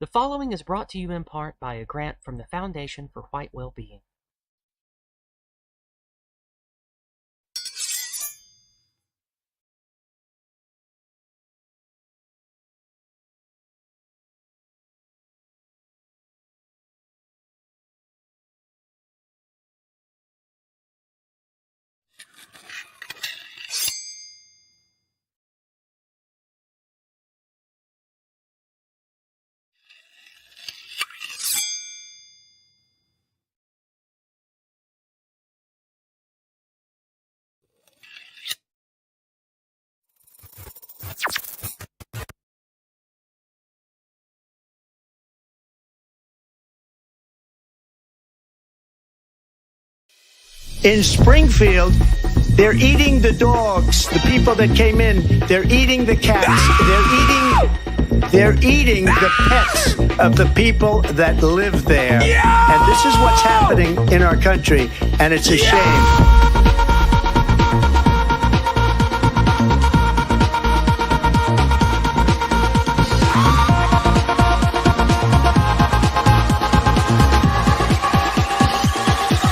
The following is brought to you in part by a grant from the Foundation for White Well-Being. In Springfield, they're eating the dogs, the people that came in. They're eating the cats. They're eating the pets of the people that live there. Yeah! And this is what's happening in our country, and it's a shame.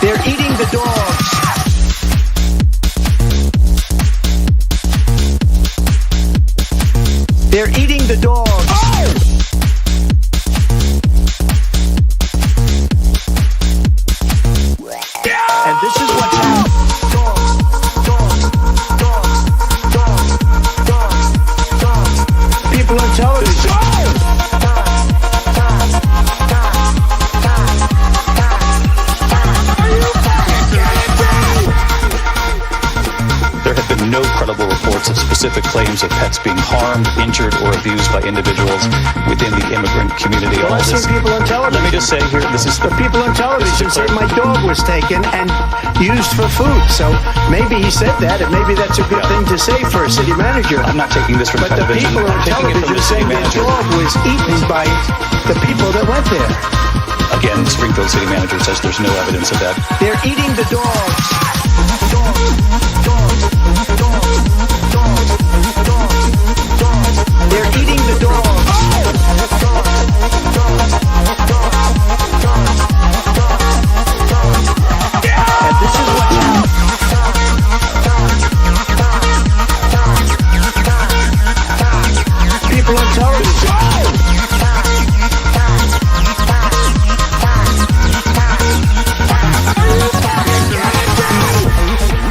They're eating the dogs. They're eating the dogs. Oh! Yeah! And this is what's happening. Dogs. People on television. There have been no credible reports of specific claims of pets being harmed, injured, or abused by individuals within the immigrant community. Well, I've seen people on television. Let me just say here, this is the people on television say my dog was taken and used for food. So maybe he said that, and maybe that's a good thing to say for a city manager. I'm not taking this from television. But the people on television saying their dog was eaten by the people that went there. Again, the Springfield city manager says there's no evidence of that. They're eating the dogs. They're eating the dogs. And this is what's happening. People on television.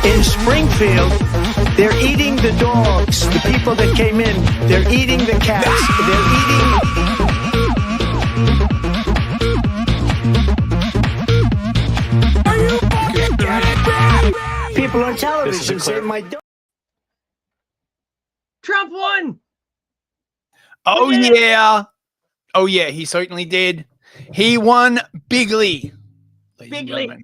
In Springfield, they're eating the dogs, the people that came in. They're eating the cats. They're eating... People on television say my dog... Trump won! Oh, yeah. Oh, yeah, he certainly did. He won bigly. Bigly.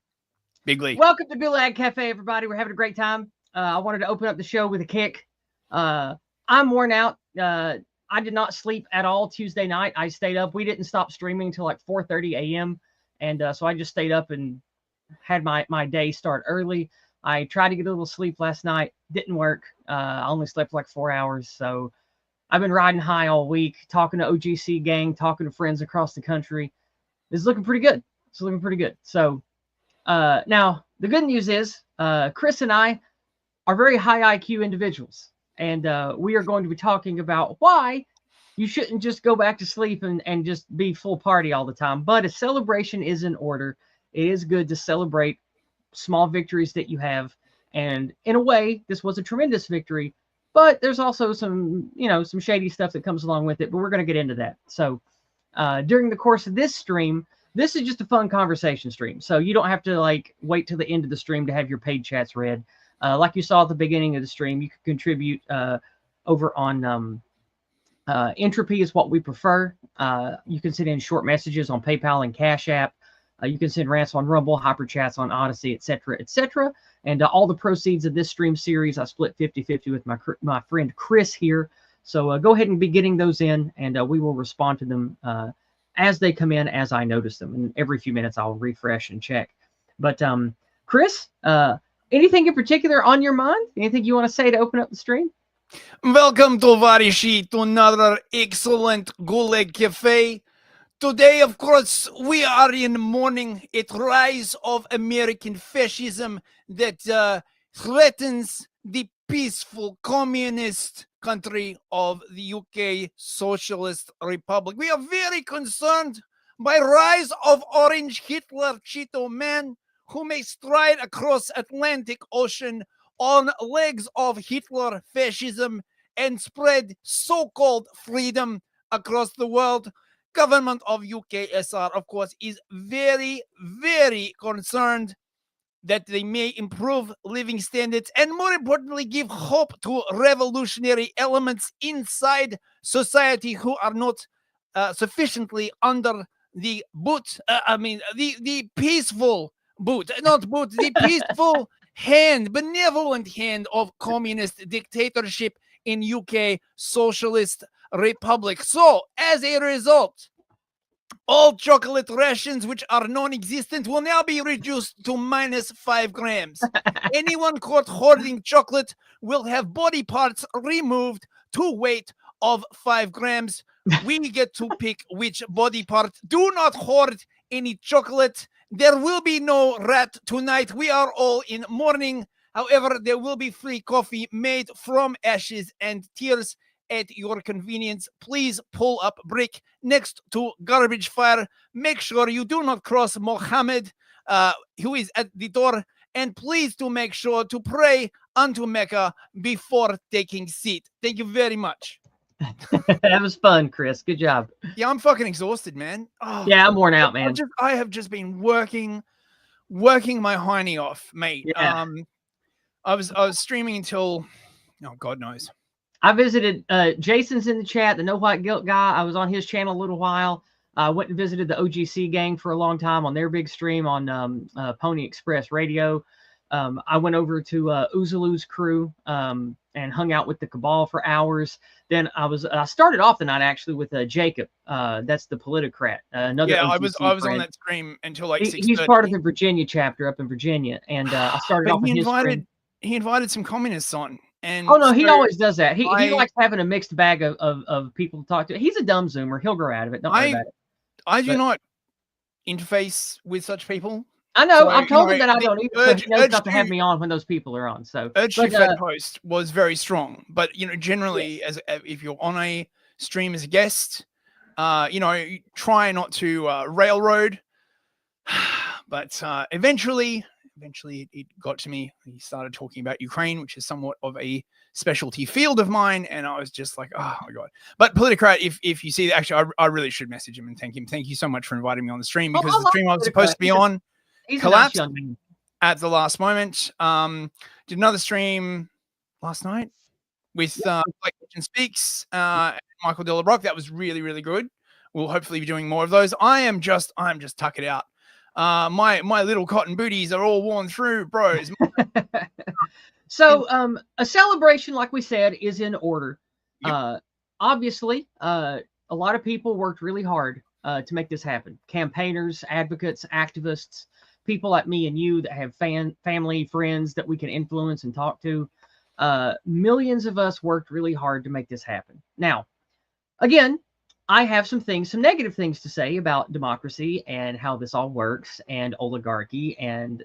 Welcome to Gulag Café, everybody. We're having a great time. I wanted to open up the show with a kick. I'm worn out. I did not sleep at all Tuesday night. I stayed up. We didn't stop streaming until like 4:30 a.m. And so I just stayed up and had my day start early. I tried to get a little sleep last night. Didn't work. I only slept like 4 hours. So I've been riding high all week, talking to OGC gang, talking to friends across the country. It's looking pretty good. It's looking pretty good. So now the good news is Chris and I are very high IQ individuals, and we are going to be talking about why you shouldn't just go back to sleep and just be full party all the time. But a celebration is in order. It is good to celebrate small victories that you have. And in a way, this was a tremendous victory, but there's also some shady stuff that comes along with it, but we're going to get into that. So during the course of this stream, this is just a fun conversation stream. So you don't have to wait till the end of the stream to have your paid chats read. Like you saw at the beginning of the stream, you can contribute over on Entropy is what we prefer. You can send in short messages on PayPal and Cash App. You can send rants on Rumble, hyper chats on Odyssey, etc., etc. And all the proceeds of this stream series, I split 50-50 with my friend Chris here. So go ahead and be getting those in, and we will respond to them as they come in, as I notice them. And every few minutes, I'll refresh and check. But Chris, anything in particular on your mind? Anything you want to say to open up the stream? Welcome, товарищи, to another excellent Gulag Cafe. Today, of course, we are in mourning at rise of American fascism that threatens the peaceful communist country of the UK Socialist Republic. We are very concerned by rise of Orange Hitler Cheeto Man, who may stride across Atlantic Ocean on legs of Hitler fascism and spread so-called freedom across the world. Government of UKSR, of course, is very, very concerned that they may improve living standards and, more importantly, give hope to revolutionary elements inside society who are not sufficiently under the boot. The peaceful boot, not boot, the peaceful hand, benevolent hand of communist dictatorship in UK Socialist Republic. So, as a result, all chocolate rations which are non-existent will now be reduced to minus 5 grams. Anyone caught hoarding chocolate will have body parts removed to weight of 5 grams. We get to pick which body part. Do not hoard any chocolate. There will be no rat tonight. We are all in mourning. However, there will be free coffee made from ashes and tears at your convenience. Please pull up brick next to garbage fire. Make sure you do not cross Mohammed, who is at the door. And please do make sure to pray unto Mecca before taking seat. Thank you very much. That was fun, Chris. Good job. Yeah, I'm fucking exhausted, man. Oh, yeah, I'm worn out, man. I have just been working my hiney off, mate. Yeah. I was streaming until, oh, God knows. I visited, Jason's in the chat, the No White Guilt guy. I was on his channel a little while. I went and visited the OGC gang for a long time on their big stream on Pony Express Radio. I went over to Uzulu's crew and hung out with the Cabal for hours. Then I started off the night actually with Jacob. That's the Politicrat. Another I OGC was friend. on that stream until like 6:30. He's part of the Virginia chapter up in Virginia, and I started off with his friend. He invited some communists on. And oh no, he always does that. He likes having a mixed bag of people to talk to. He's a dumb zoomer. He'll grow out of it. Don't worry about it. I do not interface with such people. I know. So, I've told him that I don't either. He knows not to have me on when those people are on. So Fed post was very strong. But generally, as if you're on a stream as a guest, try not to railroad. But eventually it got to me. He started talking about Ukraine, which is somewhat of a specialty field of mine, and I was just like, oh my God. But Politicrat, if you see that, actually I really should message him and thank him. Thank you so much for inviting me on the stream, because the stream I was supposed to be on collapsed at the last moment. Did another stream last night with Blake Speaks, Michael Delabrock. That was really, really good. We'll hopefully be doing more of those. I'm just tuck it out. My little cotton booties are all worn through, bros. So a celebration, like we said, is in order. Yep. Obviously, a lot of people worked really hard to make this happen. Campaigners, advocates, activists, people like me and you that have family, friends that we can influence and talk to. Millions of us worked really hard to make this happen. Now, again, I have some negative things to say about democracy and how this all works, and oligarchy and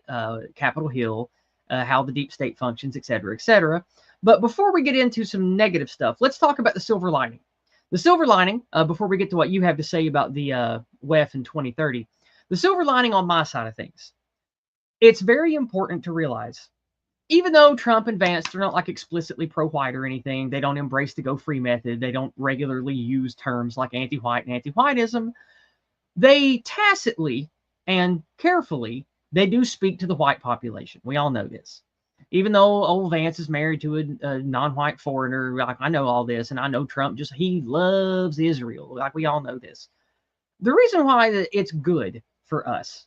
Capitol Hill, how the deep state functions, et cetera, et cetera. But before we get into some negative stuff, let's talk about the silver lining. The silver lining, before we get to what you have to say about the WEF in 2030, the silver lining on my side of things, it's very important to realize, even though Trump and Vance, they're not like explicitly pro-white or anything, they don't embrace the go free method, they don't regularly use terms like anti-white and anti-whiteism, they tacitly and carefully, they do speak to the white population. We all know this. Even though old Vance is married to a non-white foreigner, like I know all this, and I know Trump he loves Israel. Like we all know this. The reason why it's good for us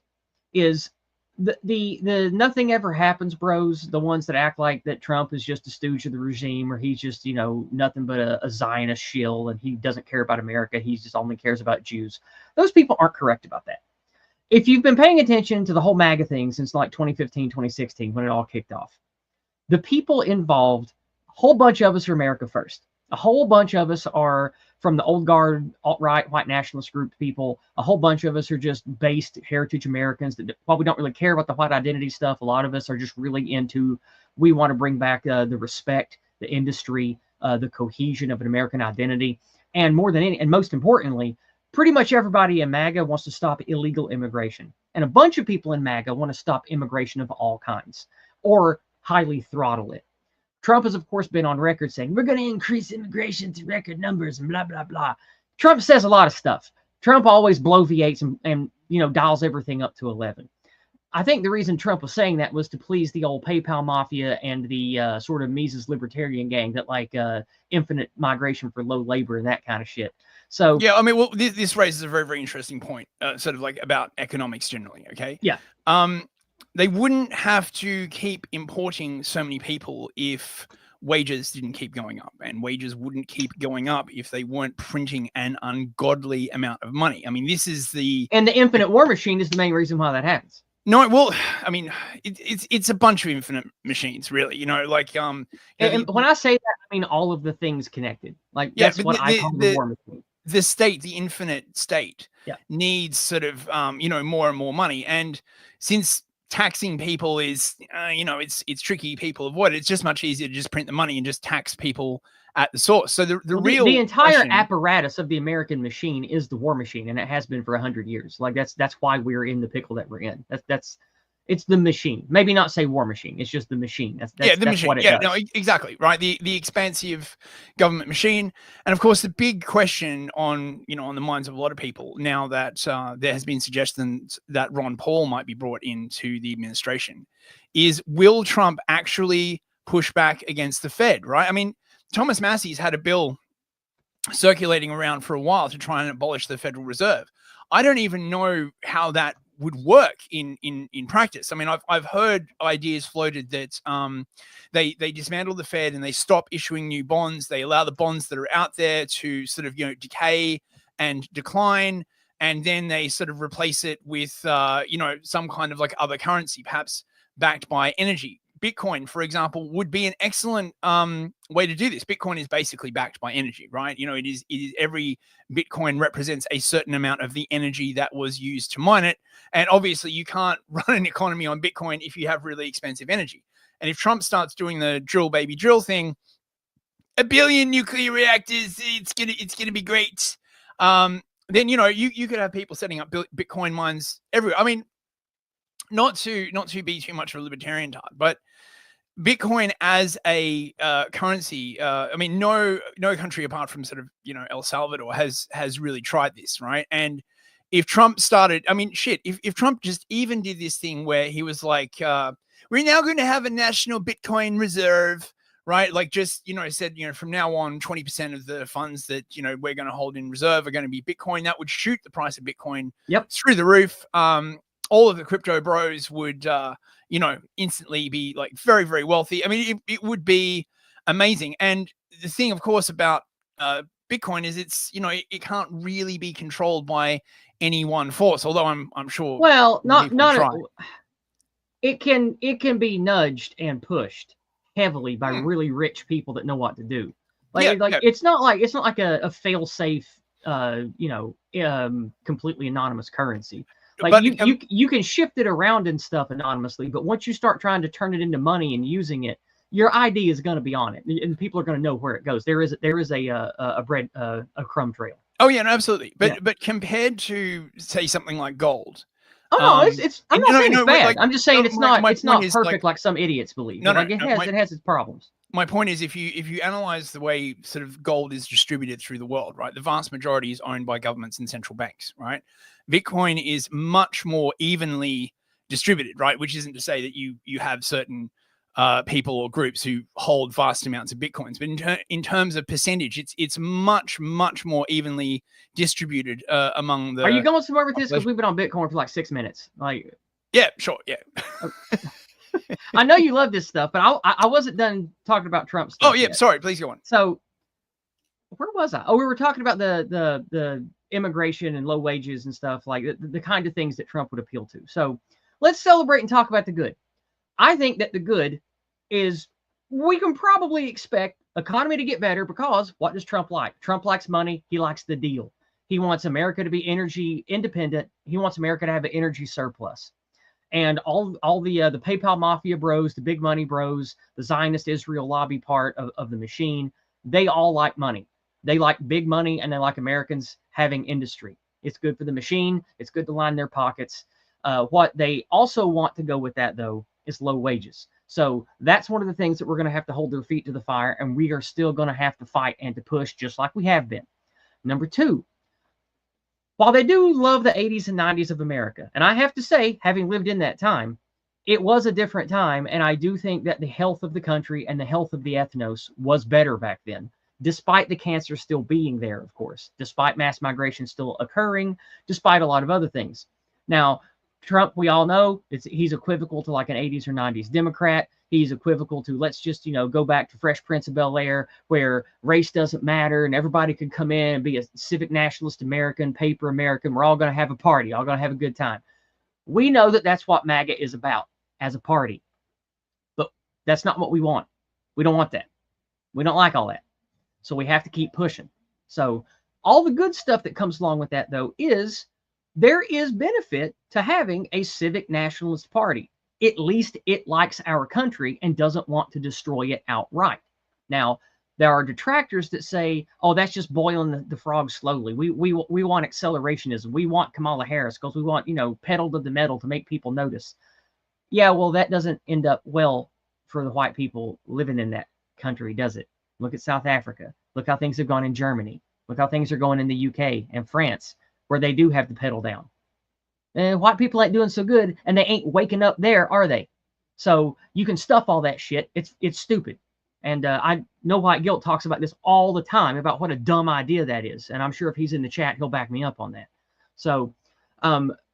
is the nothing ever happens bros, the ones that act like that Trump is just a stooge of the regime, or he's just, nothing but a Zionist shill and he doesn't care about America. He just only cares about Jews. Those people aren't correct about that. If you've been paying attention to the whole MAGA thing since like 2015, 2016, when it all kicked off, the people involved, a whole bunch of us are America first. A whole bunch of us are from the old guard, alt-right, white nationalist group people. A whole bunch of us are just based heritage Americans that, while we don't really care about the white identity stuff, a lot of us are just really into, we want to bring back the respect, the industry, the cohesion of an American identity. And more than any, and most importantly, pretty much everybody in MAGA wants to stop illegal immigration. And a bunch of people in MAGA want to stop immigration of all kinds or highly throttle it. Trump has, of course, been on record saying, we're going to increase immigration to record numbers and blah, blah, blah. Trump says a lot of stuff. Trump always bloviates and dials everything up to 11. I think the reason Trump was saying that was to please the old PayPal mafia and the sort of Mises libertarian gang that like infinite migration for low labor and that kind of shit. So yeah, I mean, well, this raises a very, very interesting point, sort of like about economics generally. Okay. Yeah. They wouldn't have to keep importing so many people if wages didn't keep going up, and wages wouldn't keep going up if they weren't printing an ungodly amount of money. I mean, this is the infinite war machine is the main reason why that happens. No, well, I mean, it's a bunch of infinite machines, really. Like and when I say that, I mean all of the things connected. Like that's what I call the war machine. The state, the infinite state, yeah, needs sort of more and more money, and since taxing people is it's tricky, people avoid it. It's just much easier to just print the money and just tax people at the source. So the entire apparatus of the American machine is the war machine, and it has been for 100 years. Like that's why we're in the pickle that we're in. It's the machine. Maybe not say war machine. It's just the machine. That's machine. What it does. No, exactly right. The expansive government machine, and of course the big question on the minds of a lot of people now that there has been suggestions that Ron Paul might be brought into the administration is, will Trump actually push back against the Fed? Right. I mean, Thomas Massey's had a bill circulating around for a while to try and abolish the Federal Reserve. I don't even know how that would work in practice. I mean, I've heard ideas floated that they dismantle the Fed and they stop issuing new bonds. They allow the bonds that are out there to sort of decay and decline, and then they sort of replace it with some kind of like other currency, perhaps backed by energy. Bitcoin, for example, would be an excellent way to do this. Bitcoin is basically backed by energy, right? It is every Bitcoin represents a certain amount of the energy that was used to mine it. And obviously you can't run an economy on Bitcoin if you have really expensive energy. And if Trump starts doing the drill baby drill thing, 1 billion nuclear reactors, it's gonna be great. Then you could have people setting up Bitcoin mines everywhere. I mean, not to be too much of a libertarian type, but Bitcoin as a currency, I mean, no country apart from sort of El Salvador has really tried this, right? And if Trump started, I mean, shit, if Trump just even did this thing where he was like, we're now going to have a national Bitcoin reserve, right? Like just said, from now on, 20% of the funds that we're going to hold in reserve are going to be Bitcoin. That would shoot the price of Bitcoin through the roof. All of the crypto bros would, instantly be like very, very wealthy. I mean, it would be amazing. And the thing, of course, about Bitcoin is it's, it can't really be controlled by any one force. Although I'm sure. Well, it can be nudged and pushed heavily by really rich people that know what to do. It's not like a fail safe, completely anonymous currency. Like you can shift it around and stuff anonymously, but once you start trying to turn it into money and using it, your ID is going to be on it, and people are going to know where it goes. There is a crumb trail. Oh yeah, no, absolutely. But compared to say something like gold. Oh no, I'm not saying it's bad. I'm just saying it's not perfect like some idiots believe. It has its problems. My point is, if you analyze the way sort of gold is distributed through the world, right, the vast majority is owned by governments and central banks, right? Bitcoin is much more evenly distributed, right? Which isn't to say that you have certain people or groups who hold vast amounts of Bitcoins, but in terms of percentage, it's much more evenly distributed among the. Are you going somewhere with this? Because we've been on Bitcoin for like 6 minutes. Like. Yeah, sure, yeah. I know you love this stuff, but I wasn't done talking about Trump stuff. Oh yeah, yet. Sorry, please go on. So where was I? Oh, we were talking about the immigration and low wages and stuff, like the kind of things that Trump would appeal to. So let's celebrate and talk about the good. I think that the good is we can probably expect economy to get better because what does Trump like? Trump likes money. He likes the deal. He wants America to be energy independent. He wants America to have an energy surplus. And all the PayPal mafia bros, the big money bros, the Zionist Israel lobby part of the machine, they all like money. They like big money, and they like Americans having industry. It's good for the machine. It's good to line their pockets. What they also want to go with that, though, is low wages. So that's one of the things that we're going to have to hold their feet to the fire, and we are still going to have to fight and to push just like we have been. Number two, while they do love the 80s and 90s of America, and I have to say, having lived in that time, it was a different time, and I do think that the health of the country and the health of the ethnos was better back then, despite the cancer still being there, of course, despite mass migration still occurring, despite a lot of other things. Now, Trump, we all know, he's equivocal to like an 80s or 90s Democrat. He's equivocal to, let's just, go back to Fresh Prince of Bel-Air, where race doesn't matter and everybody could come in and be a civic nationalist American, paper American. We're all going to have a party, all going to have a good time. We know that that's what MAGA is about as a party. But that's not what we want. We don't want that. We don't like all that. So we have to keep pushing. So all the good stuff that comes along with that, though, is there is benefit to having a civic nationalist party. At least it likes our country and doesn't want to destroy it outright. Now, there are detractors that say, oh, that's just boiling the frog slowly. We want accelerationism. We want Kamala Harris because we want, pedal to the metal to make people notice. Yeah, well, that doesn't end up well for the white people living in that country, does it? Look at South Africa. Look how things have gone in Germany. Look how things are going in the UK and France, where they do have the pedal down. And white people ain't doing so good, and they ain't waking up there, are they? So you can stuff all that shit. It's stupid. And I know White Guilt talks about this all the time, about what a dumb idea that is. And I'm sure if he's in the chat, he'll back me up on that. So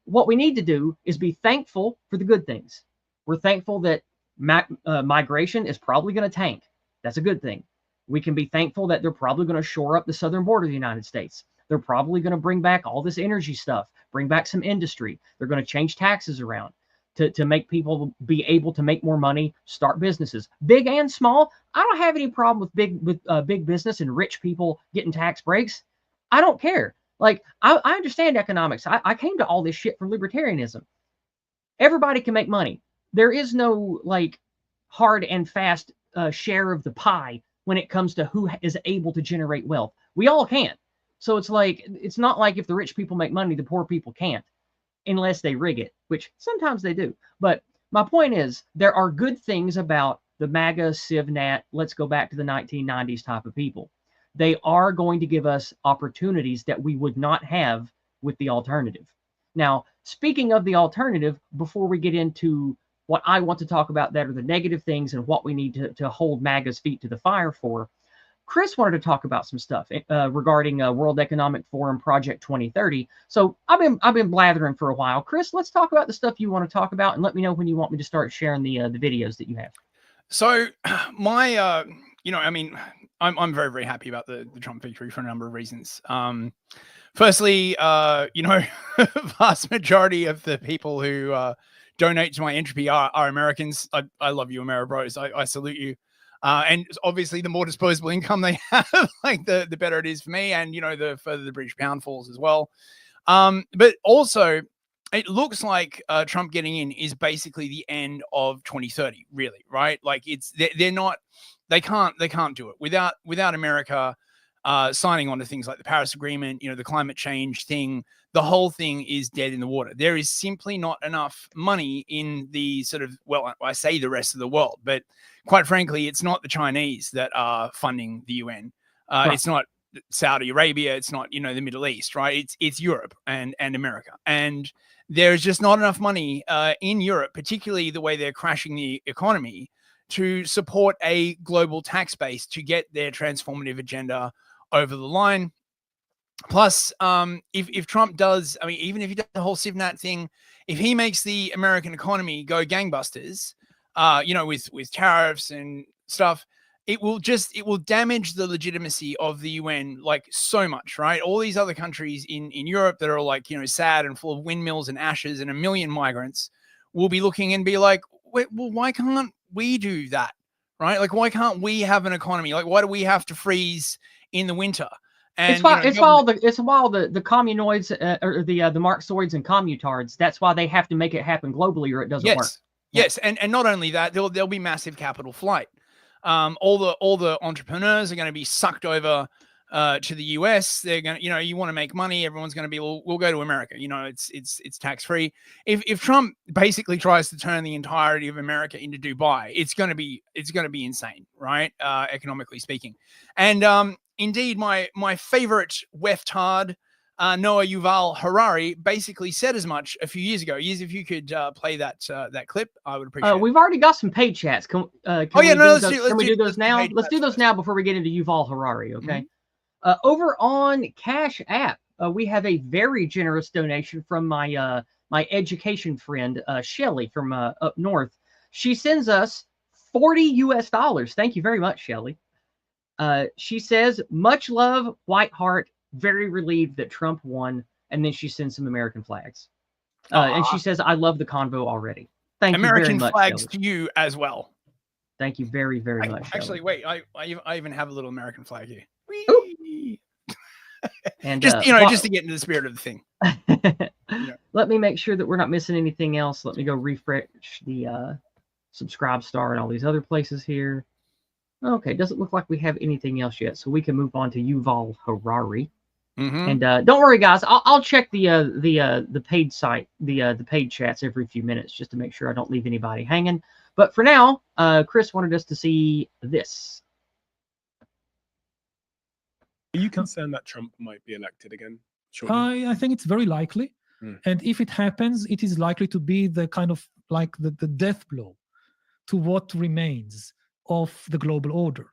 what we need to do is be thankful for the good things. We're thankful that migration is probably going to tank. That's a good thing. We can be thankful that they're probably going to shore up the southern border of the United States. They're probably going to bring back all this energy stuff, bring back some industry. They're going to change taxes around to make people be able to make more money, start businesses, big and small. I don't have any problem with big business and rich people getting tax breaks. I don't care. Like, I understand economics. I came to all this shit from libertarianism. Everybody can make money. There is no like hard and fast share of the pie when it comes to who is able to generate wealth. We all can. So it's like, it's not like if the rich people make money, the poor people can't, unless they rig it, which sometimes they do. But my point is, there are good things about the MAGA, CivNat, let's go back to the 1990s type of people. They are going to give us opportunities that we would not have with the alternative. Now, speaking of the alternative, before we get into what I want to talk about that are the negative things and what we need to hold MAGA's feet to the fire for, Chris wanted to talk about some stuff regarding World Economic Forum Project 2030. So I've been blathering for a while. Chris, let's talk about the stuff you want to talk about, and let me know when you want me to start sharing the videos that you have. So my, I'm very, very happy about the Trump victory for a number of reasons. Firstly, vast majority of the people who donate to my entropy are Americans. I love you, Ameribros. I salute you. And obviously, the more disposable income they have, like the better it is for me, and the further the British pound falls as well. But also, it looks like Trump getting in is basically the end of 2030, really, right? Like they can't do it without America signing on to things like the Paris Agreement, the climate change thing. The whole thing is dead in the water. There is simply not enough money in the sort of, well, I say the rest of the world, but quite frankly, it's not the Chinese that are funding the UN. Right. It's not Saudi Arabia. It's not, the Middle East, right? It's Europe and America. And there's just not enough money in Europe, particularly the way they're crashing the economy, to support a global tax base to get their transformative agenda over the line. Plus, if Trump does, even if he does the whole CivNat thing, if he makes the American economy go gangbusters, with tariffs and stuff, it will damage the legitimacy of the UN like so much, right? All these other countries in Europe that are like, sad and full of windmills and ashes and a million migrants will be looking and be like, wait, well, why can't we do that? right? Like, why can't we have an economy? Like, why do we have to freeze in the winter? And it's why the communoids or the Marxoids and commutards. That's why they have to make it happen globally, or it doesn't work. Yes, and not only that, there'll be massive capital flight. All the entrepreneurs are going to be sucked over to the US. They're going to, you want to make money. Everyone's going to be, we'll go to America. It's tax free. If Trump basically tries to turn the entirety of America into Dubai, it's going to be insane, right? Economically speaking. And indeed, my favorite weftard, Noah Yuval Harari, basically said as much a few years ago. If you could play that clip, I would appreciate it. We've already got some paid chats. Can we do those now? Let's do those now before we get into Yuval Harari, okay? Over on Cash App, we have a very generous donation from my my education friend, Shelly from up north. She sends us $40 US. Thank you very much, Shelly. She says, much love, White Heart. Very relieved that Trump won, and then she sends some American flags. And she says, I love the convo already. Thank American you very much, flags Shelly. to you as well. Thank you very, very much, Actually, Shelly. wait, I even have a little American flag here. And just to get into the spirit of the thing. Let me make sure that we're not missing anything else. Let me go refresh the subscribe star and all these other places here. Okay, doesn't look like we have anything else yet, so we can move on to Yuval Harari. And don't worry, guys. I'll check the paid site, the paid chats every few minutes just to make sure I don't leave anybody hanging. But for now, Chris wanted us to see this. Are you concerned that Trump might be elected again? Shortly? I think it's very likely. And if it happens, it is likely to be the kind of like the death blow to what remains of the global order.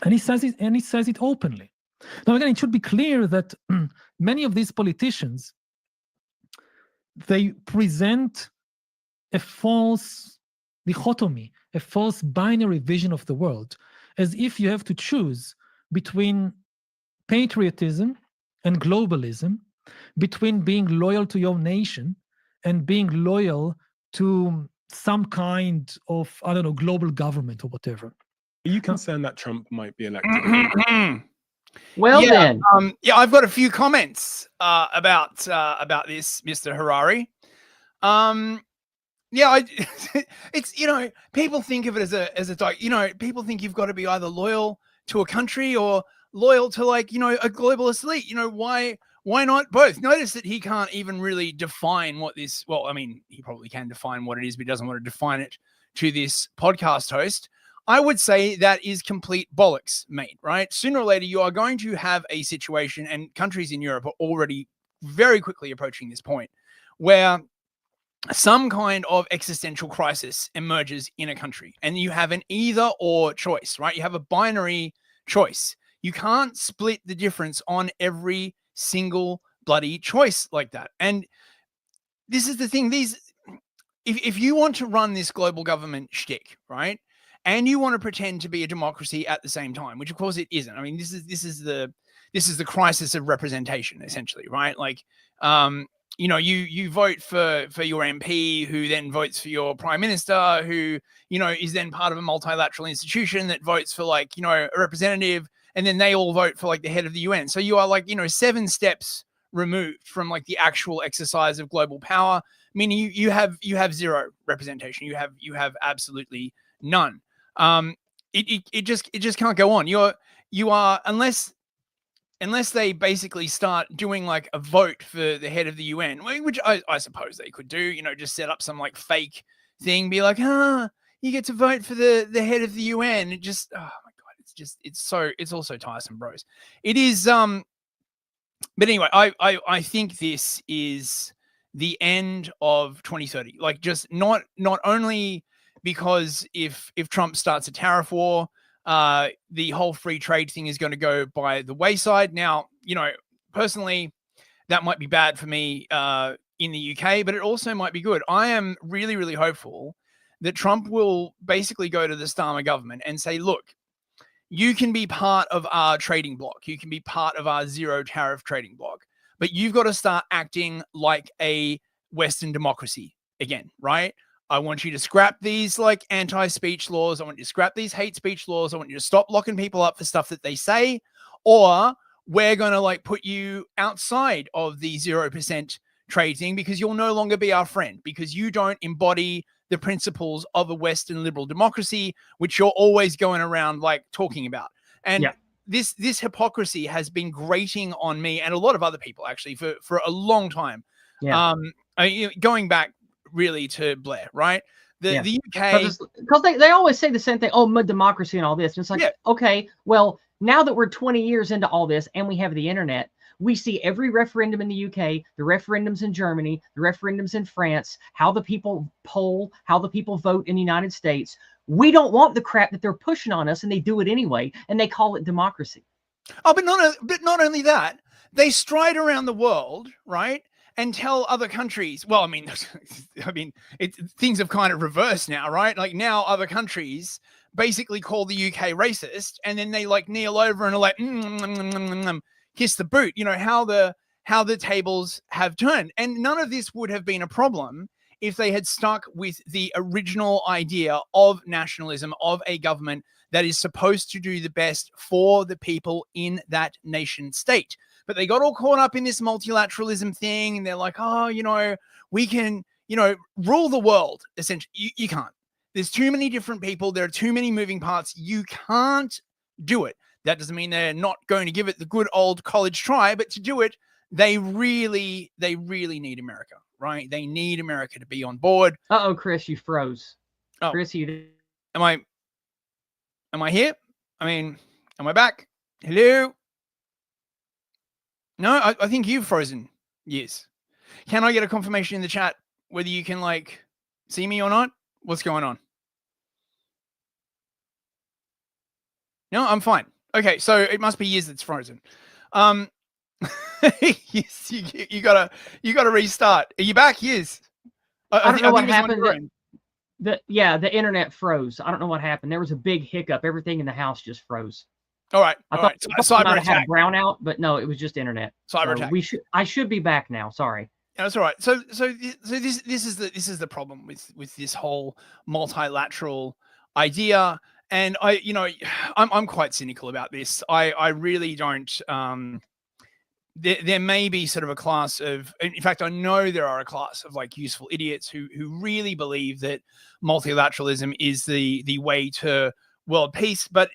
And he says it openly. Now, again, it should be clear that many of these politicians, they present a false dichotomy, a false binary vision of the world, as if you have to choose between patriotism and globalism, between being loyal to your nation and being loyal to some kind of, I don't know, global government or whatever. Are you concerned that Trump might be elected again? Well, then, I've got a few comments about this, Mr. Harari. It's people think of it as a people think you've got to be either loyal to a country or loyal to a globalist elite. Why not both? Notice that he can't even really define what this. Well, I mean, he probably can define what it is, but he doesn't want to define it to this podcast host. I would say that is complete bollocks, mate, right? Sooner or later, you are going to have a situation, and countries in Europe are already very quickly approaching this point, where some kind of existential crisis emerges in a country, and you have an either or choice, right? You have a binary choice. You can't split the difference on every single bloody choice like that. And this is the thing, if you want to run this global government shtick, right? And you want to pretend to be a democracy at the same time, which of course it isn't. I mean, this is the crisis of representation, essentially, right? Like, you vote for your MP, who then votes for your prime minister, who is then part of a multilateral institution that votes for a representative, and then they all vote for the head of the UN. So you are 7 steps removed from the actual exercise of global power, meaning you have zero representation. You have absolutely none. It just can't go on. You are unless they basically start doing a vote for the head of the UN, which I suppose they could do, just set up some fake thing, be you get to vote for the head of the UN. It just, oh my God, it's also tiresome, bros. It is, but anyway, I think this is the end of 2030. Just not only because if Trump starts a tariff war, the whole free trade thing is going to go by the wayside. Now, personally, that might be bad for me in the UK, but it also might be good. I am really, really hopeful that Trump will basically go to the Starmer government and say, look, you can be part of our trading bloc. You can be part of our zero tariff trading bloc, but you've got to start acting like a Western democracy again, right? I want you to scrap these like anti-speech laws. I want you to scrap these hate speech laws. I want you to stop locking people up for stuff that they say, or we're going to like put you outside of the 0% trade thing because you'll no longer be our friend because you don't embody the principles of a Western liberal democracy, which you're always going around like talking about. And this hypocrisy has been grating on me and a lot of other people actually for a long time. Going back really to Blair, right? The UK, because they always say the same thing. Oh, democracy and all this. And it's like, okay, well, now that we're 20 years into all this and we have the internet, we see every referendum in the UK, the referendums in Germany, the referendums in France, how the people poll, how the people vote in the United States. We don't want the crap that they're pushing on us, and they do it anyway, and they call it democracy. Oh, but not only that, they stride around the world, right? And tell other countries, well, I mean, things have kind of reversed now, right? Like now other countries basically call the UK racist, and then they like kneel over and are like, kiss the boot. You know, how the tables have turned. And none of this would have been a problem if they had stuck with the original idea of nationalism, of a government that is supposed to do the best for the people in that nation state. But they got all caught up in this multilateralism thing, and they're like, oh, you know, we can, you know, rule the world. Essentially, you can't. There's too many different people. There are too many moving parts. You can't do it. That doesn't mean they're not going to give it the good old college try, but to do it, they really need America, right? They need America to be on board. Uh-oh, Chris, you froze. Oh, Chris, you... Am I here? I mean, am I back? Hello? No, I think you've frozen. Yes. Can I get a confirmation in the chat whether you can like see me or not? What's going on? No, I'm fine. Okay, so it must be Yiz that's frozen. Yes, you gotta restart. Are you back? Yes. I don't know what happened. The internet froze. I don't know what happened. There was a big hiccup. Everything in the house just froze. All right. I thought cyber attack. Had a brownout, but no, it was just internet. Cyber attack. I should be back now. Sorry. Yeah, that's all right. So this is the problem with this whole multilateral idea. And I'm quite cynical about this. I really don't. There may be sort of a class of, in fact, I know there are a class of like useful idiots who really believe that multilateralism is the way to world peace, but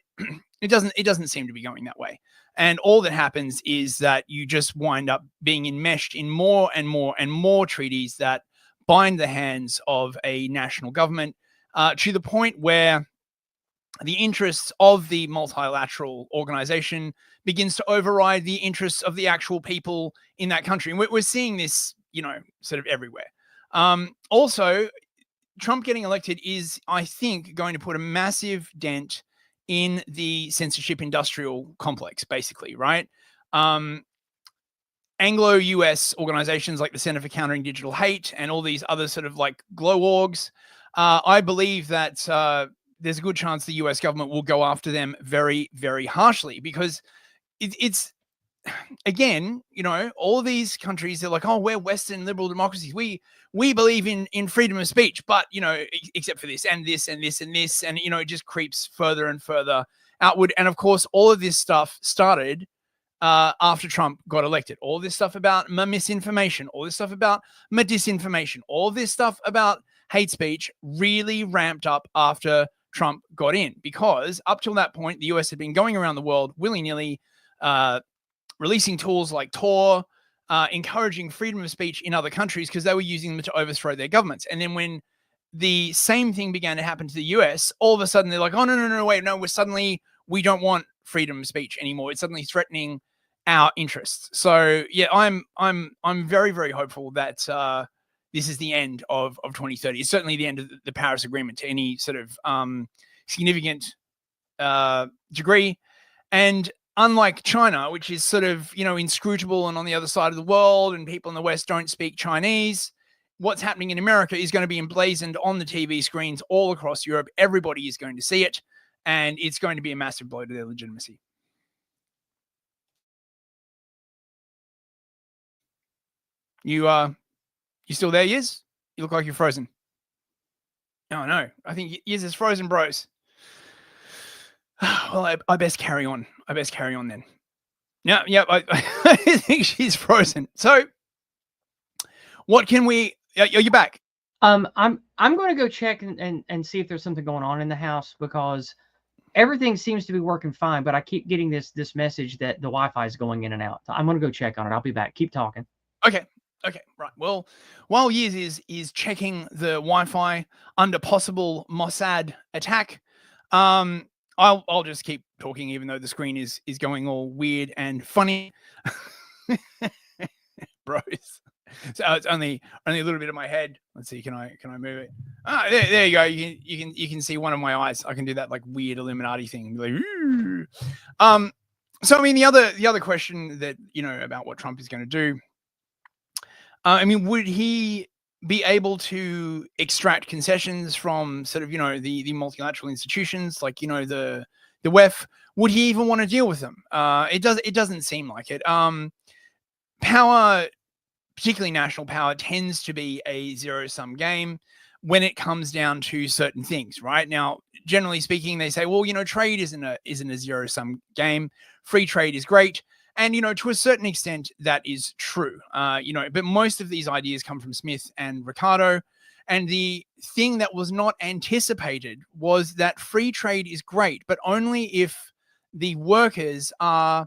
it doesn't seem to be going that way. And all that happens is that you just wind up being enmeshed in more and more and more treaties that bind the hands of a national government to the point where the interests of the multilateral organization begins to override the interests of the actual people in that country. And we're seeing this, sort of everywhere. Also, Trump getting elected is, I think, going to put a massive dent in the censorship industrial complex, basically, right? Anglo-US organizations like the Center for Countering Digital Hate and all these other sort of like glow orgs, I believe that there's a good chance the US government will go after them very, very harshly because it's again, all of these countries, they're like, oh, we're Western liberal democracies. We believe in freedom of speech, but, except for this and this and this and this. And, it just creeps further and further outward. And of course, all of this stuff started after Trump got elected. All this stuff about misinformation, all this stuff about disinformation, all this stuff about hate speech really ramped up after Trump got in, because up till that point, the US had been going around the world willy-nilly, releasing tools like Tor, encouraging freedom of speech in other countries because they were using them to overthrow their governments. And then when the same thing began to happen to the US, all of a sudden they're like, oh, no, wait, no, we don't want freedom of speech anymore. It's suddenly threatening our interests. So yeah, I'm very, very hopeful that this is the end of 2030. It's certainly the end of the Paris Agreement to any sort of significant degree. And unlike China, which is sort of, inscrutable and on the other side of the world, and people in the West don't speak Chinese, what's happening in America is going to be emblazoned on the TV screens all across Europe. Everybody is going to see it, and it's going to be a massive blow to their legitimacy. You still there, Yiz? You look like you're frozen. Oh no, I think Yiz is frozen, bros. Well, I best carry on. Then. Yeah, I think she's frozen. So, what can we? Are you back? I'm going to go check and see if there's something going on in the house, because everything seems to be working fine, but I keep getting this message that the Wi-Fi is going in and out. So I'm going to go check on it. I'll be back. Keep talking. Okay, right. Well, while Yiz is checking the Wi-Fi under possible Mossad attack, I'll just keep talking, even though the screen is going all weird and funny, bros. So it's only a little bit of my head. Let's see, can I move it? Ah, there you go. You can see one of my eyes. I can do that like weird Illuminati thing. Like, so I mean, the other question that about what Trump is going to do. I mean, would he be able to extract concessions from sort of the multilateral institutions like the WEF? Would he even want to deal with them? It doesn't seem like it. Power, particularly national power, tends to be a zero-sum game when it comes down to certain things, right? Now, generally speaking, they say, well, trade isn't a zero-sum game. Free trade is great. And, to a certain extent, that is true. But most of these ideas come from Smith and Ricardo. And the thing that was not anticipated was that free trade is great, but only if the workers are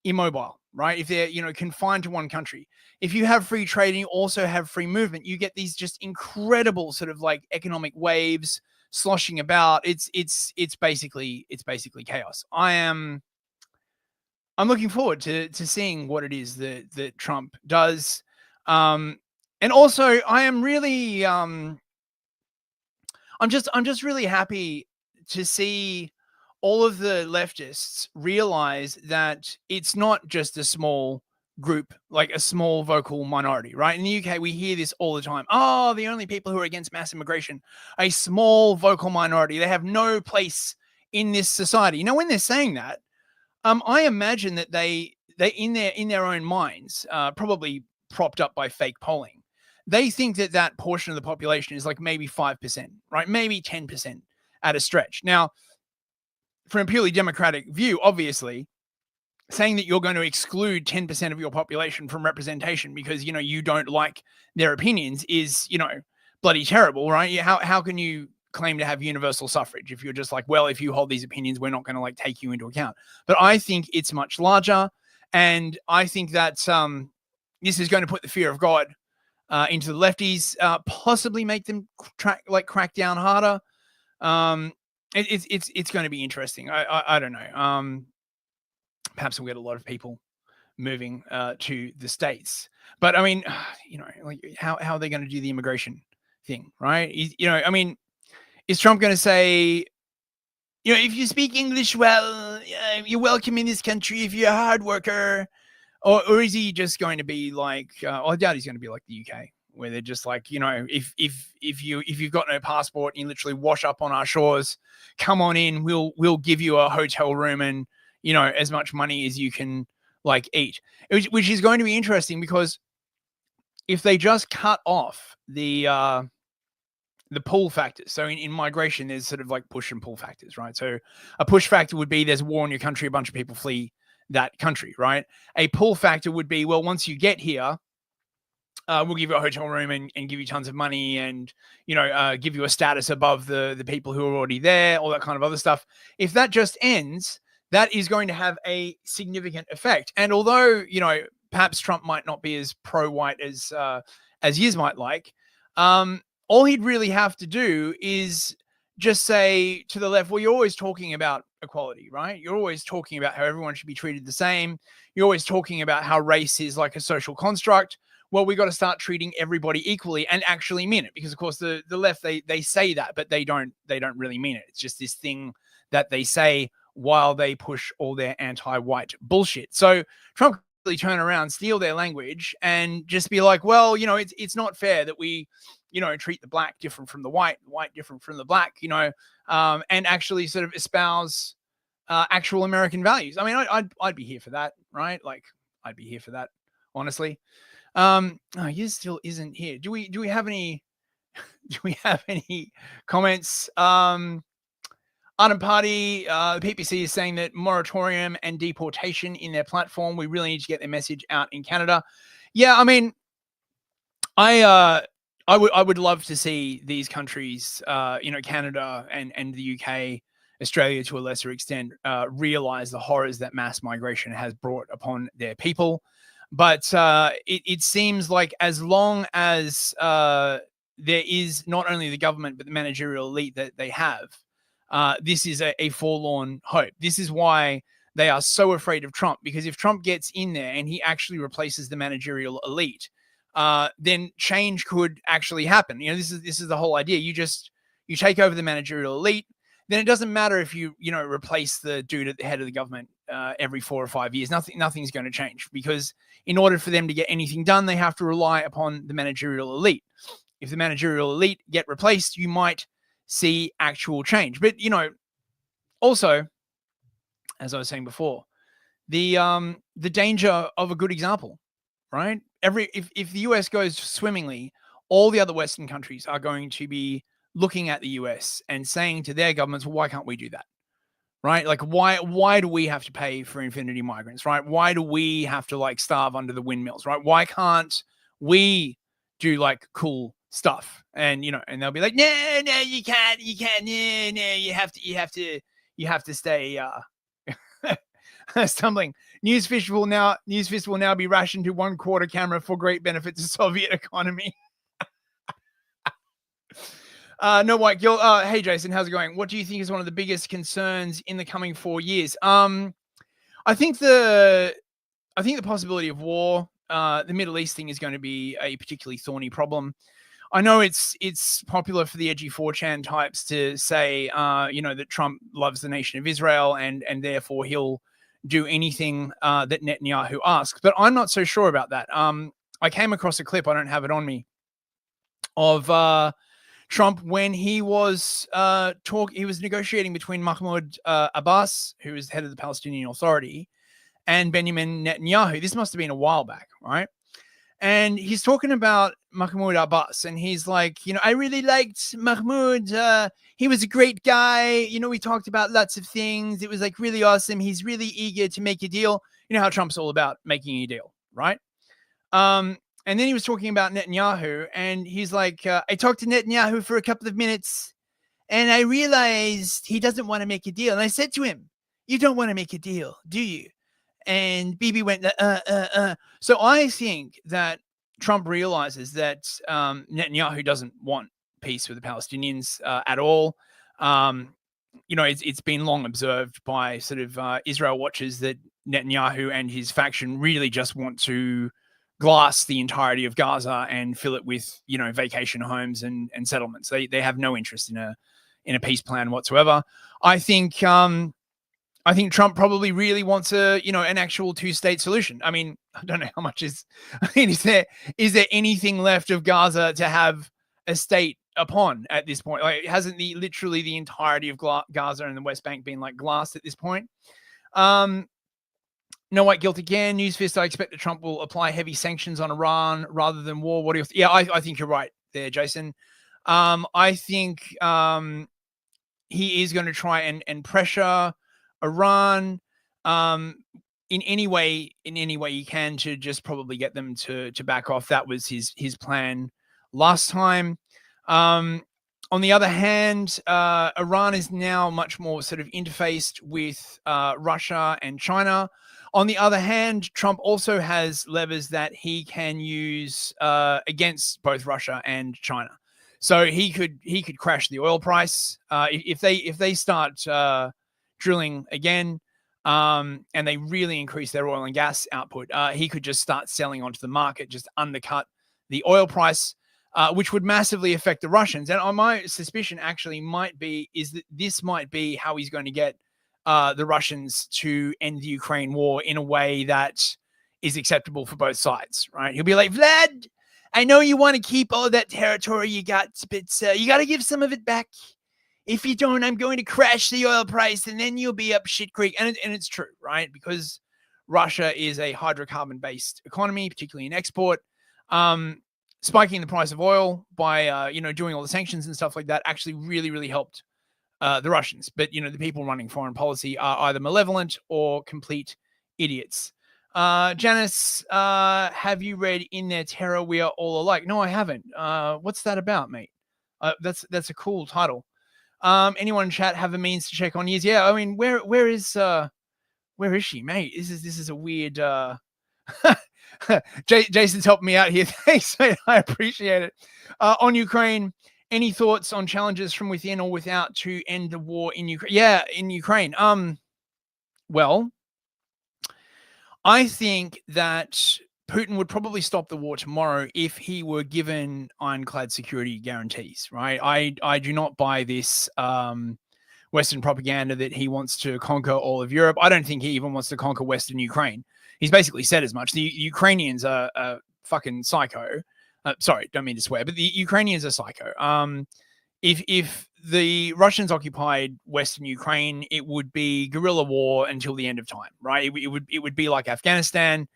immobile, right? If they're, confined to one country. If you have free trade and you also have free movement, you get these just incredible sort of like economic waves sloshing about. It's basically chaos. I'm looking forward to seeing what it is that Trump does. And also I am really I'm just really happy to see all of the leftists realize that it's not just a small group, like a small vocal minority, right? In the UK, we hear this all the time. Oh, the only people who are against mass immigration, a small vocal minority. They have no place in this society. When they're saying that, I imagine that they in their own minds, probably propped up by fake polling, they think that portion of the population is like maybe 5%, right? Maybe 10% at a stretch. Now, from a purely democratic view, obviously, saying that you're going to exclude 10% of your population from representation because, you don't like their opinions is, bloody terrible, right? How can you claim to have universal suffrage if you're just like, well, if you hold these opinions, we're not going to like take you into account? But I think it's much larger. And I think that this is going to put the fear of God into the lefties, possibly make them crack down harder. It's going to be interesting. I don't know. Perhaps we'll get a lot of people moving to the States. But I mean, like how are they going to do the immigration thing, right? I mean, is Trump going to say, if you speak English well, you're welcome in this country if you're a hard worker? Or is he just going to be like, I doubt he's going to be like the UK, where they're just like, if you've got no passport and you literally wash up on our shores, come on in, we'll give you a hotel room and, as much money as you can like eat, which is going to be interesting, because if they just cut off the pull factors. So in migration, there's sort of like push and pull factors, right? So a push factor would be there's war in your country, a bunch of people flee that country, right? A pull factor would be, well, once you get here, we'll give you a hotel room and give you tons of money and, give you a status above the people who are already there, all that kind of other stuff. If that just ends, that is going to have a significant effect. And although, perhaps Trump might not be as pro-white as Yiz might like, all he'd really have to do is just say to the left, well, you're always talking about equality, right? You're always talking about how everyone should be treated the same. You're always talking about how race is like a social construct. Well, we got to start treating everybody equally and actually mean it, because of course the left, they say that, but they don't really mean it. It's just this thing that they say while they push all their anti-white bullshit. So Trump could really turn around, steal their language, and just be like, well, it's not fair that we, treat the black different from the white different from the black, and actually sort of espouse actual American values. I mean, I'd be here for that, right? Like, I'd be here for that, honestly. He still isn't here. Do we have any Do we have any comments? Arnhem Party, the PPC is saying that moratorium and deportation in their platform. We really need to get their message out in Canada. Yeah, I mean, I would love to see these countries, Canada and the UK, Australia to a lesser extent, realize the horrors that mass migration has brought upon their people. But it seems like as long as there is not only the government but the managerial elite that they have, this is a forlorn hope. This is why they are so afraid of Trump, because if Trump gets in there and he actually replaces the managerial elite, then change could actually happen. This is the whole idea. You take over the managerial elite, then it doesn't matter if you replace the dude at the head of the government every 4 or 5 years. Nothing's going to change, because in order for them to get anything done, they have to rely upon the managerial elite. If the managerial elite get replaced, you might see actual change. But also, as I was saying before, the danger of a good example, right? If the US goes swimmingly, all the other Western countries are going to be looking at the US and saying to their governments, well, why can't we do that? Right? Like, why do we have to pay for infinity migrants, right? Why do we have to starve under the windmills, right? Why can't we do cool stuff? And and they'll be like, no, you can't, no, you have to stay stumbling. Newsfish will now be rationed to 1/4 camera for great benefit to Soviet economy. No White Gill. Hey Jason, how's it going? What do you think is one of the biggest concerns in the coming 4 years? I think the possibility of war, the Middle East thing is going to be a particularly thorny problem. I know it's popular for the edgy 4chan types to say, that Trump loves the nation of Israel and therefore he'll do anything that Netanyahu asks. But I'm not so sure about that. I came across a clip, I don't have it on me, of Trump when he was negotiating between Mahmoud Abbas, who is the head of the Palestinian Authority, and Benjamin Netanyahu. This must have been a while back, right? And he's talking about Mahmoud Abbas, and he's like, I really liked Mahmoud. He was a great guy. We talked about lots of things. It was really awesome. He's really eager to make a deal. You know how Trump's all about making a deal, right? And then he was talking about Netanyahu, and he's like, I talked to Netanyahu for a couple of minutes, and I realized he doesn't want to make a deal. And I said to him, you don't want to make a deal, do you? And Bibi went, So I think that Trump realizes that Netanyahu doesn't want peace with the Palestinians at all. It's been long observed by sort of Israel watchers that Netanyahu and his faction really just want to glass the entirety of Gaza and fill it with, vacation homes and settlements. They have no interest in a peace plan whatsoever. I think Trump probably really wants an actual 2-state solution. I mean, I don't know how much is there anything left of Gaza to have a state upon at this point? Hasn't literally the entirety of Gaza and the West Bank been glassed at this point? No White Guilt again. Newsfist, I expect that Trump will apply heavy sanctions on Iran rather than war. What do you I think you're right there, Jason. I think he is going to try and pressure Iran in any way he can to just probably get them to back off. That was his plan last time. On the other hand, Iran is now much more sort of interfaced with Russia and China. On the other hand, Trump also has levers that he can use against both Russia and China. So he could crash the oil price if they start drilling again, and they really increase their oil and gas output. He could just start selling onto the market, just undercut the oil price, which would massively affect the Russians. And my suspicion actually is that this might be how he's going to get the Russians to end the Ukraine war in a way that is acceptable for both sides, right? He'll be like, Vlad, I know you want to keep all that territory you got, but you got to give some of it back. If you don't, I'm going to crash the oil price, and then you'll be up shit creek. And it's true, right? Because Russia is a hydrocarbon-based economy, particularly in export. spiking the price of oil by doing all the sanctions and stuff like that actually really, really helped the Russians. But the people running foreign policy are either malevolent or complete idiots. Janice, have you read In Their Terror We Are All Alike? No, I haven't. What's that about, mate? That's a cool title. Anyone in chat have a means to check on years? Yeah, I mean, where is she, mate? This is a weird. Jason's helping me out here. Thanks, mate. I appreciate it. On Ukraine, any thoughts on challenges from within or without to end the war in Ukraine? Yeah, in Ukraine. Well, I think that Putin would probably stop the war tomorrow if he were given ironclad security guarantees, right? I do not buy this Western propaganda that he wants to conquer all of Europe. I don't think he even wants to conquer Western Ukraine. He's basically said as much. The Ukrainians are fucking psycho. Sorry, don't mean to swear, but the Ukrainians are psycho. If the Russians occupied Western Ukraine, it would be guerrilla war until the end of time, right? It would be like Afghanistan.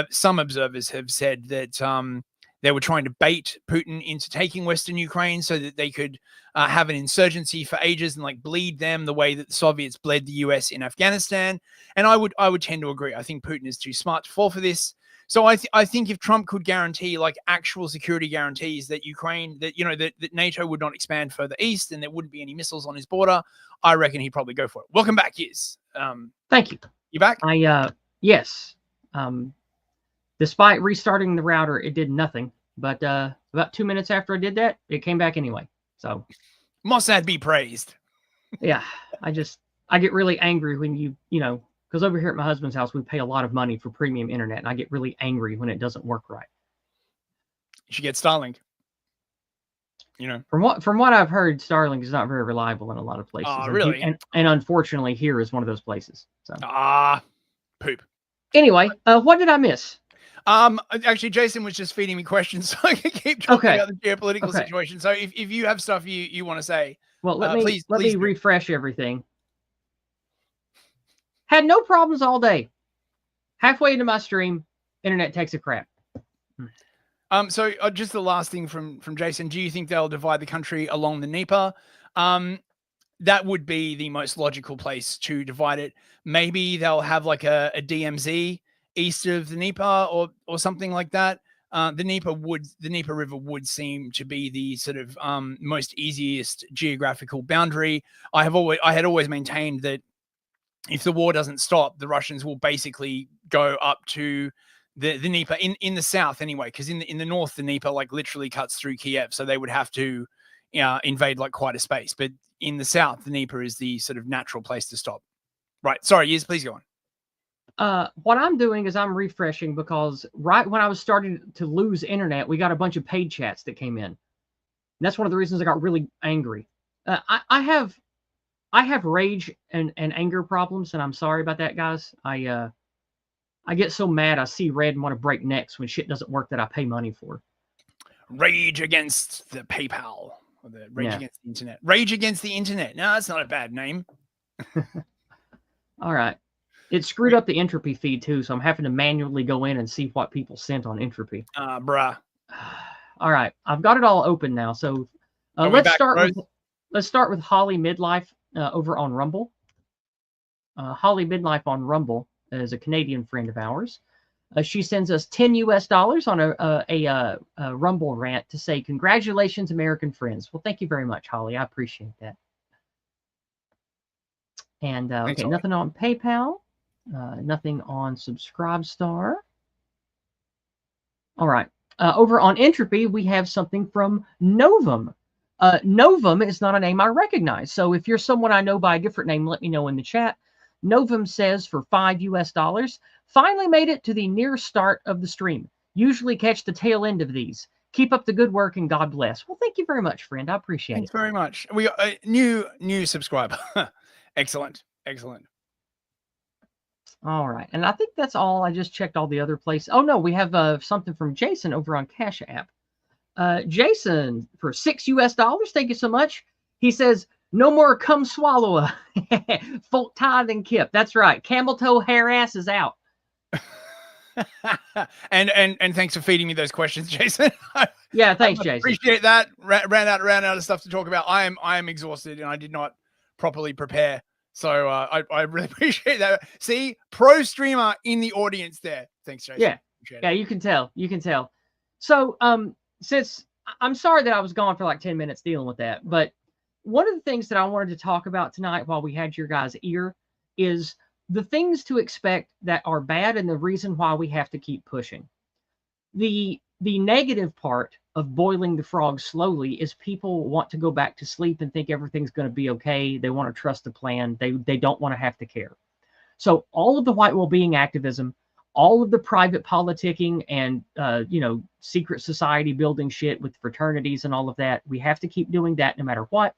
Some observers have said that they were trying to bait Putin into taking Western Ukraine so that they could have an insurgency for ages and like bleed them the way that the Soviets bled the US in Afghanistan. And I would tend to agree. I think Putin is too smart to fall for this. So I think if Trump could guarantee like actual security guarantees that Ukraine, that that NATO would not expand further east and there wouldn't be any missiles on his border, I reckon he'd probably go for it. Welcome back, Yiz. Thank you. You back? Yes. Despite restarting the router, it did nothing. But about 2 minutes after I did that, it came back anyway. So Mossad be praised. Yeah, I get really angry when because over here at my husband's house, we pay a lot of money for premium internet, and I get really angry when it doesn't work right. You should get Starlink. From what I've heard, Starlink is not very reliable in a lot of places. Really? And unfortunately, here is one of those places. So poop. Anyway, what did I miss? Actually, Jason was just feeding me questions so I could keep talking about the geopolitical situation. So if you have stuff you want to say, well, let me refresh everything. Had no problems all day. Halfway into my stream, internet takes a crap. So just the last thing from Jason, do you think they'll divide the country along the Dnieper? That would be the most logical place to divide it. Maybe they'll have like a DMZ east of the Dnieper or something like that. The Dnieper River would seem to be the sort of most easiest geographical boundary. I had always maintained that if the war doesn't stop, the Russians will basically go up to the Dnieper in the south anyway, because in the north, the Dnieper like literally cuts through Kiev, so they would have to invade like quite a space. But in the south, the Dnieper is the sort of natural place to stop. Right. Sorry, Yiz, please go on. What I'm doing is I'm refreshing because right when I was starting to lose internet, we got a bunch of paid chats that came in. And that's one of the reasons I got really angry. I have rage and anger problems, and I'm sorry about that, guys. I get so mad I see red and want to break necks when shit doesn't work that I pay money for. Rage against the PayPal. Or the rage against the internet. Rage against the internet. No, that's not a bad name. All right. It screwed up the entropy feed too, so I'm having to manually go in and see what people sent on entropy. Bruh. All right. I've got it all open now. So let's start with Holly Midlife over on Rumble. Holly Midlife on Rumble is a Canadian friend of ours. She sends us $10 on a Rumble rant to say, congratulations, American friends. Well, thank you very much, Holly. I appreciate that. And Thanks, okay, nothing on PayPal. Nothing on Subscribestar. All right. Over on Entropy, we have something from Novum. Novum is not a name I recognize. So if you're someone I know by a different name, let me know in the chat. Novum says for $5, finally made it to the near start of the stream. Usually catch the tail end of these. Keep up the good work and God bless. Well, thank you very much, friend. I appreciate it. Thanks very much. We got a new subscriber. Excellent. All right. And I think that's all. I just checked all the other places. Oh, no, we have something from Jason over on Cash App. Jason, for $6, thank you so much. He says, no more come swallow folk tithe and kip. That's right. Camel toe hair ass is out. and thanks for feeding me those questions, Jason. Yeah, I thanks, much Jason. appreciate that. Ran out of stuff to talk about. I am exhausted, and I did not properly prepare. So I really appreciate that. See, pro streamer in the audience there. Thanks, Jason. Yeah, Appreciate yeah, it. you can tell. You can tell. So, since I'm sorry that I was gone for like 10 minutes dealing with that, but one of the things that I wanted to talk about tonight while we had your guys' ear is the things to expect that are bad and the reason why we have to keep pushing. The negative part of boiling the frog slowly is people want to go back to sleep and think everything's going to be okay. They want to trust the plan. They don't want to have to care. So all of the white well-being activism, all of the private politicking and secret society building shit with fraternities and all of that, we have to keep doing that no matter what.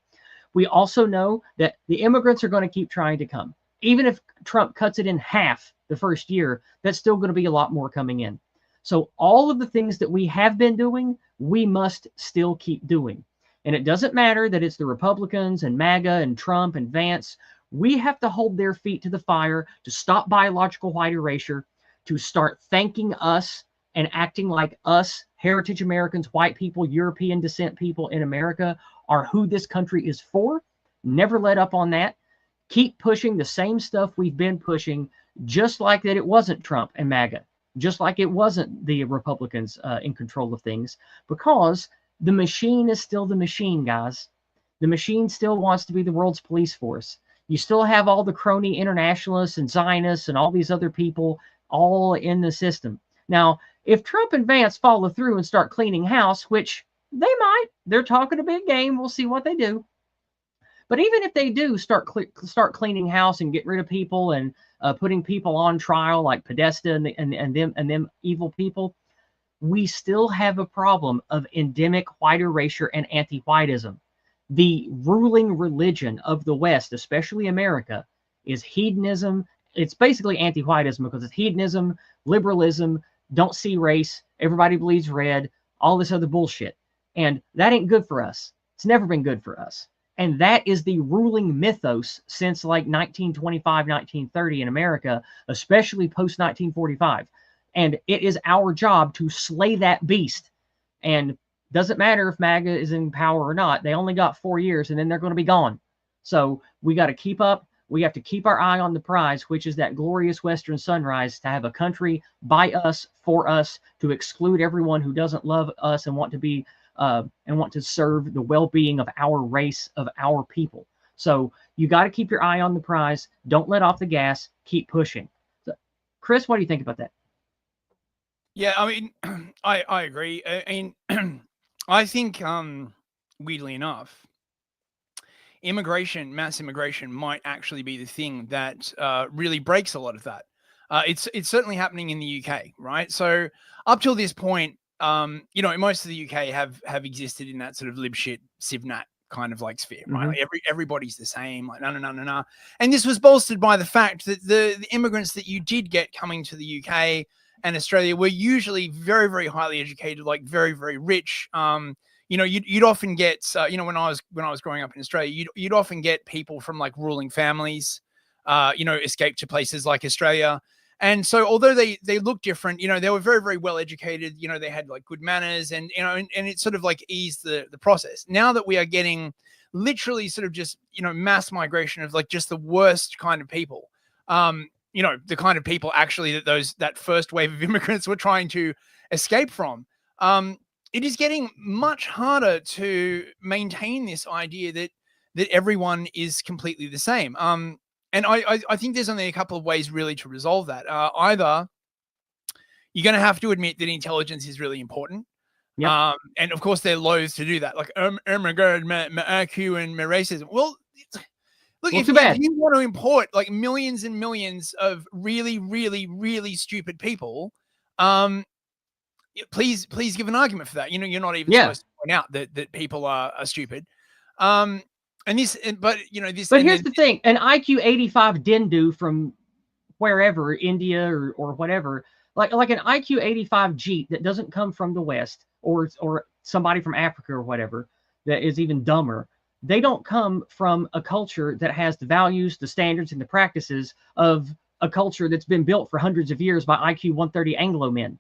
We also know that the immigrants are going to keep trying to come. Even if Trump cuts it in half the first year, that's still going to be a lot more coming in. So all of the things that we have been doing, we must still keep doing. And it doesn't matter that it's the Republicans and MAGA and Trump and Vance. We have to hold their feet to the fire to stop biological white erasure, to start thanking us and acting like us, heritage Americans, white people, European descent people in America are who this country is for. Never let up on that. Keep pushing the same stuff we've been pushing, just like that it wasn't Trump and MAGA, just like it wasn't the Republicans in control of things, because the machine is still the machine, guys. The machine still wants to be the world's police force. You still have all the crony internationalists and Zionists and all these other people all in the system. Now, if Trump and Vance follow through and start cleaning house, which they might, they're talking a big game. We'll see what they do. But even if they do start cleaning house and get rid of people and putting people on trial like Podesta and them evil people, we still have a problem of endemic white erasure and anti-whiteism. The ruling religion of the West, especially America, is hedonism. It's basically anti-whiteism because it's hedonism, liberalism, don't see race, everybody bleeds red, all this other bullshit. And that ain't good for us. It's never been good for us. And that is the ruling mythos since like 1925, 1930 in America, especially post 1945. And it is our job to slay that beast. And doesn't matter if MAGA is in power or not. They only got 4 years and then they're going to be gone. So we got to keep up. We have to keep our eye on the prize, which is that glorious Western sunrise, to have a country by us, for us, to exclude everyone who doesn't love us and want to be and want to serve the well-being of our race, of our people. So you got to keep your eye on the prize. Don't let off the gas. Keep pushing. So, Chris, what do you think about that? Yeah, I mean, I agree. I mean, I think, weirdly enough, mass immigration might actually be the thing that really breaks a lot of that. It's certainly happening in the UK, right? So up till this point, most of the UK have existed in that sort of lib shit civnat kind of like sphere, right? Mm-hmm. Like everybody's the same, like no. And this was bolstered by the fact that the immigrants that you did get coming to the UK and Australia were usually very, very highly educated, like very, very rich. You'd often get, when I was growing up in Australia, you'd often get people from like ruling families, escape to places like Australia. And so although they look different, they were very, very well educated, they had like good manners and it sort of like eased the process. Now that we are getting literally sort of just, mass migration of like just the worst kind of people, the kind of people actually that first wave of immigrants were trying to escape from, it is getting much harder to maintain this idea that everyone is completely the same. And I think there's only a couple of ways really to resolve that. Either you're going to have to admit that intelligence is really important. Yep. And of course they're loath to do that. Like, oh my God, my IQ and my racism. Well, look, if you want to import like millions and millions of really, really, really stupid people, please give an argument for that. You're not even supposed to point out that people are stupid. But here's the thing: an IQ 85 Dindu from wherever, India or whatever, like an IQ 85 Jeet that doesn't come from the West or somebody from Africa or whatever that is even dumber. They don't come from a culture that has the values, the standards, and the practices of a culture that's been built for hundreds of years by IQ 130 Anglo men.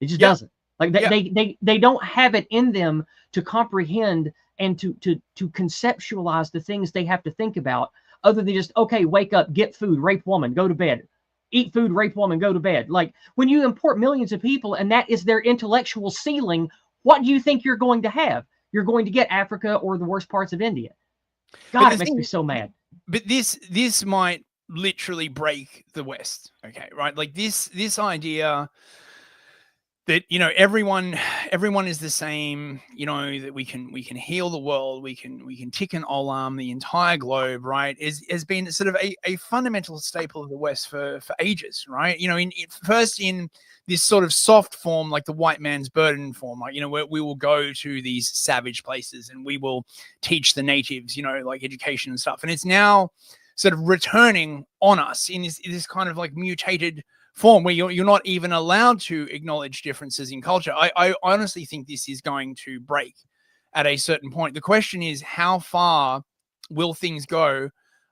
It just Yeah. doesn't. Like they don't have it in them to comprehend and to conceptualize the things they have to think about, other than just, okay, wake up, get food, rape woman, go to bed. Eat food, rape woman, go to bed. Like, when you import millions of people and that is their intellectual ceiling, what do you think you're going to have? You're going to get Africa or the worst parts of India. God, it makes me so mad. But this might literally break the West. Okay, right? Like this idea that, you know, everyone is the same, you know, that we can heal the world, we can tick and olam the entire globe, right? Has been sort of a fundamental staple of the West for ages, right? You know, first in this sort of soft form, like the white man's burden form, like, you know, where we will go to these savage places and we will teach the natives, you know, like education and stuff. And it's now sort of returning on us in this kind of like mutated form where you're not even allowed to acknowledge differences in culture. I honestly think this is going to break at a certain point. The question is, how far will things go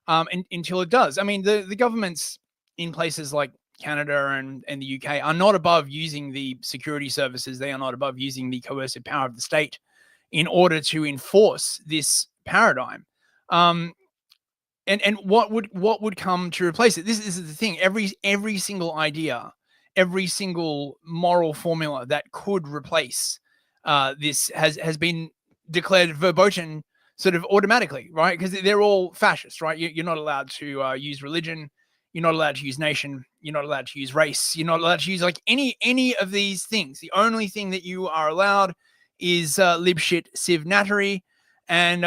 until it does? I mean, the governments in places like Canada and the UK are not above using the security services. They are not above using the coercive power of the state in order to enforce this paradigm. And what would come to replace it? This is the thing. Every single idea, every single moral formula that could replace this has been declared verboten, sort of automatically, right? Because they're all fascist, right? You're not allowed to use religion. You're not allowed to use nation. You're not allowed to use race. You're not allowed to use like any of these things. The only thing that you are allowed is lib shit civ nattery, and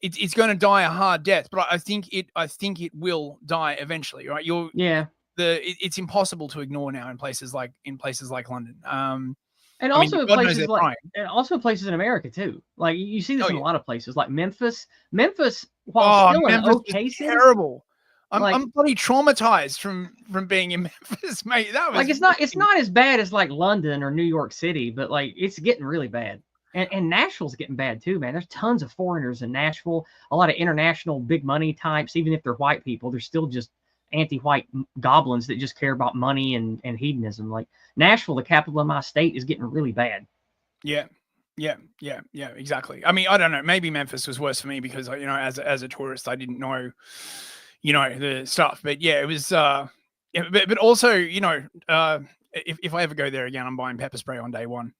it's going to die a hard death. But I think it will die eventually, right? It's impossible to ignore now in places like London. And also places in America too. Like, you see this in a lot of places, like Memphis. While still an okay city, terrible. I'm bloody traumatized from being in Memphis, mate. That was like, it's not as bad as like London or New York City, but like, it's getting really bad. And Nashville's getting bad too, man. There's tons of foreigners in Nashville, a lot of international big money types. Even if they're white people, they're still just anti-white goblins that just care about money and hedonism. Like, Nashville, the capital of my state, is getting really bad. Yeah, exactly. I mean, I don't know. Maybe Memphis was worse for me because, you know, as a tourist, I didn't know, you know, the stuff. But yeah, it was. But also, you know, if I ever go there again, I'm buying pepper spray on day one.